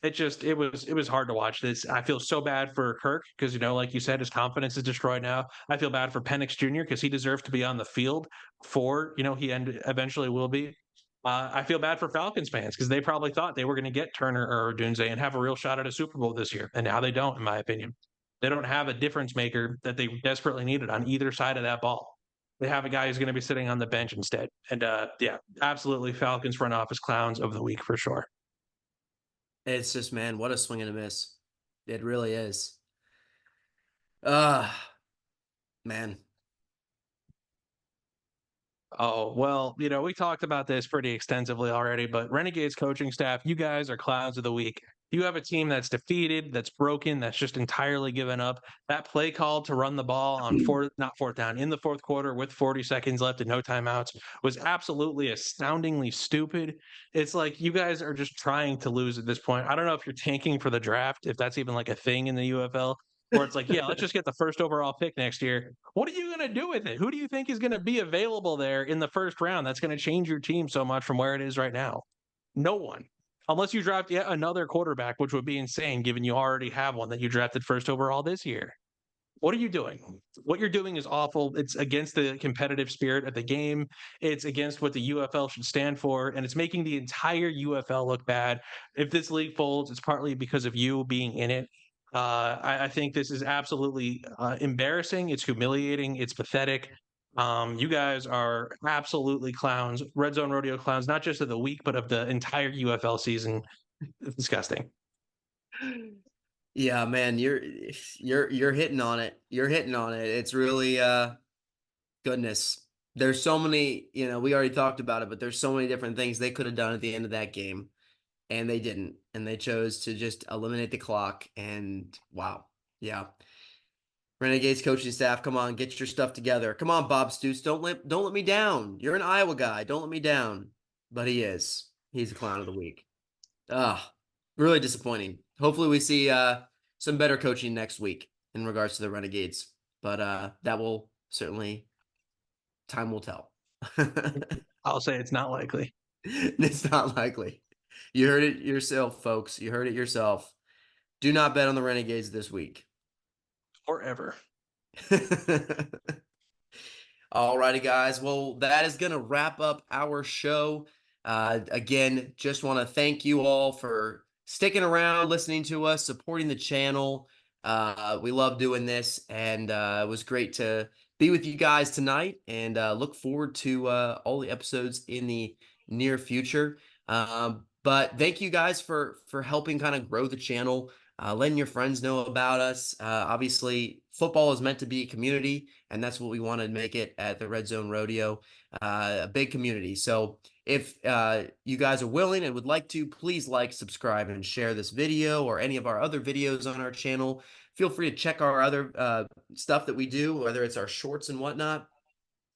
It was hard to watch this. I feel so bad for Kirk because like you said, his confidence is destroyed now. I feel bad for Penix Jr. because he deserves to be on the field for he eventually will be. I feel bad for Falcons fans because they probably thought they were going to get Turner or Dunze and have a real shot at a Super Bowl this year, and now they don't. In my opinion, they don't have a difference maker that they desperately needed on either side of that ball. They have a guy who's going to be sitting on the bench instead. And yeah, absolutely, Falcons front office clowns of the week for sure. It's just, man, what a swing and a miss. It really is. Ah, man. Oh, well, we talked about this pretty extensively already, but Renegades coaching staff, you guys are clowns of the week. You have a team that's defeated, that's broken, that's just entirely given up. That play call to run the ball on not fourth down, in the fourth quarter with 40 seconds left and no timeouts was absolutely astoundingly stupid. It's like you guys are just trying to lose at this point. I don't know if you're tanking for the draft, if that's even like a thing in the UFL, where it's like, yeah, let's just get the first overall pick next year. What are you going to do with it? Who do you think is going to be available there in the first round that's going to change your team so much from where it is right now? No one. unless you draft yet another quarterback, which would be insane given you already have one that you drafted first overall this year. What are you doing? What you're doing is awful. It's against the competitive spirit of the game. It's against what the UFL should stand for, and it's making the entire UFL look bad. If this league folds, it's partly because of you being in it. I think this is absolutely embarrassing. It's humiliating. It's pathetic. You guys are absolutely clowns, Red Zone Rodeo clowns, not just of the week, but of the entire UFL season. It's disgusting. Yeah, man, you're hitting on it. You're hitting on it. It's really goodness. There's so many, we already talked about it, but there's so many different things they could have done at the end of that game, and they didn't. And they chose to just eliminate the clock. And wow. Yeah. Renegades coaching staff, come on, get your stuff together. Come on, Bob Stoops. Don't let me down. You're an Iowa guy. Don't let me down. But he is. He's a clown of the week. Ah, really disappointing. Hopefully we see some better coaching next week in regards to the Renegades. But that will certainly time will tell. I'll say it's not likely. It's not likely. You heard it yourself, folks. You heard it yourself. Do not bet on the Renegades this week. Forever. All righty, guys. Well, that is going to wrap up our show. Again, just want to thank you all for sticking around, listening to us, supporting the channel. We love doing this, and it was great to be with you guys tonight, and look forward to all the episodes in the near future. But thank you guys for helping kind of grow the channel, letting your friends know about us. Obviously, football is meant to be a community, and that's what we want to make it at the Redzone Rodeo, a big community. So if you guys are willing and would like to, please like, subscribe, and share this video or any of our other videos on our channel. Feel free to check our other stuff that we do, whether it's our shorts and whatnot.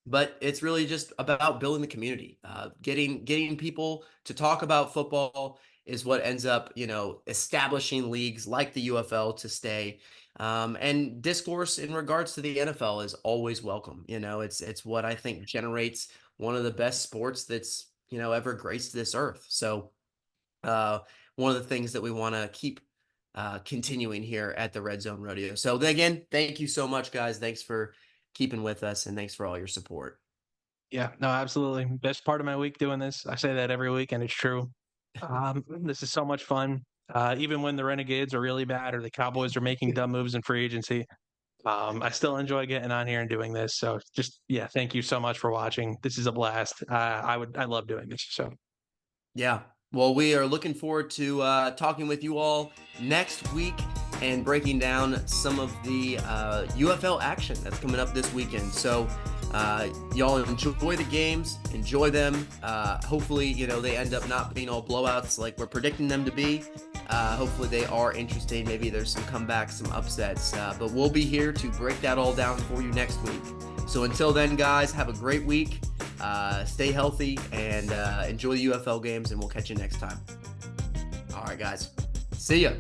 But it's really just about building the community. Getting people to talk about football is what ends up, establishing leagues like the UFL to stay. And discourse in regards to the NFL is always welcome. It's what I think generates one of the best sports that's, ever graced this earth. So one of the things that we want to keep continuing here at the Redzone Rodeo. So again, thank you so much, guys. Thanks for keeping with us, and thanks for all your support. Yeah, no, absolutely. Best part of my week doing this. I say that every week, and it's true. This is so much fun. Even when the Renegades are really bad or the Cowboys are making dumb moves in free agency, I still enjoy getting on here and doing this. So yeah, thank you so much for watching. This is a blast. I love doing this. So yeah, well, we are looking forward to talking with you all next week and breaking down some of the UFL action that's coming up this weekend. So y'all enjoy the games, enjoy them. Hopefully, they end up not being all blowouts like we're predicting them to be. Hopefully they are interesting. Maybe there's some comebacks, some upsets. But we'll be here to break that all down for you next week. So until then, guys, have a great week. Stay healthy and enjoy the UFL games, and we'll catch you next time. All right, guys. See ya.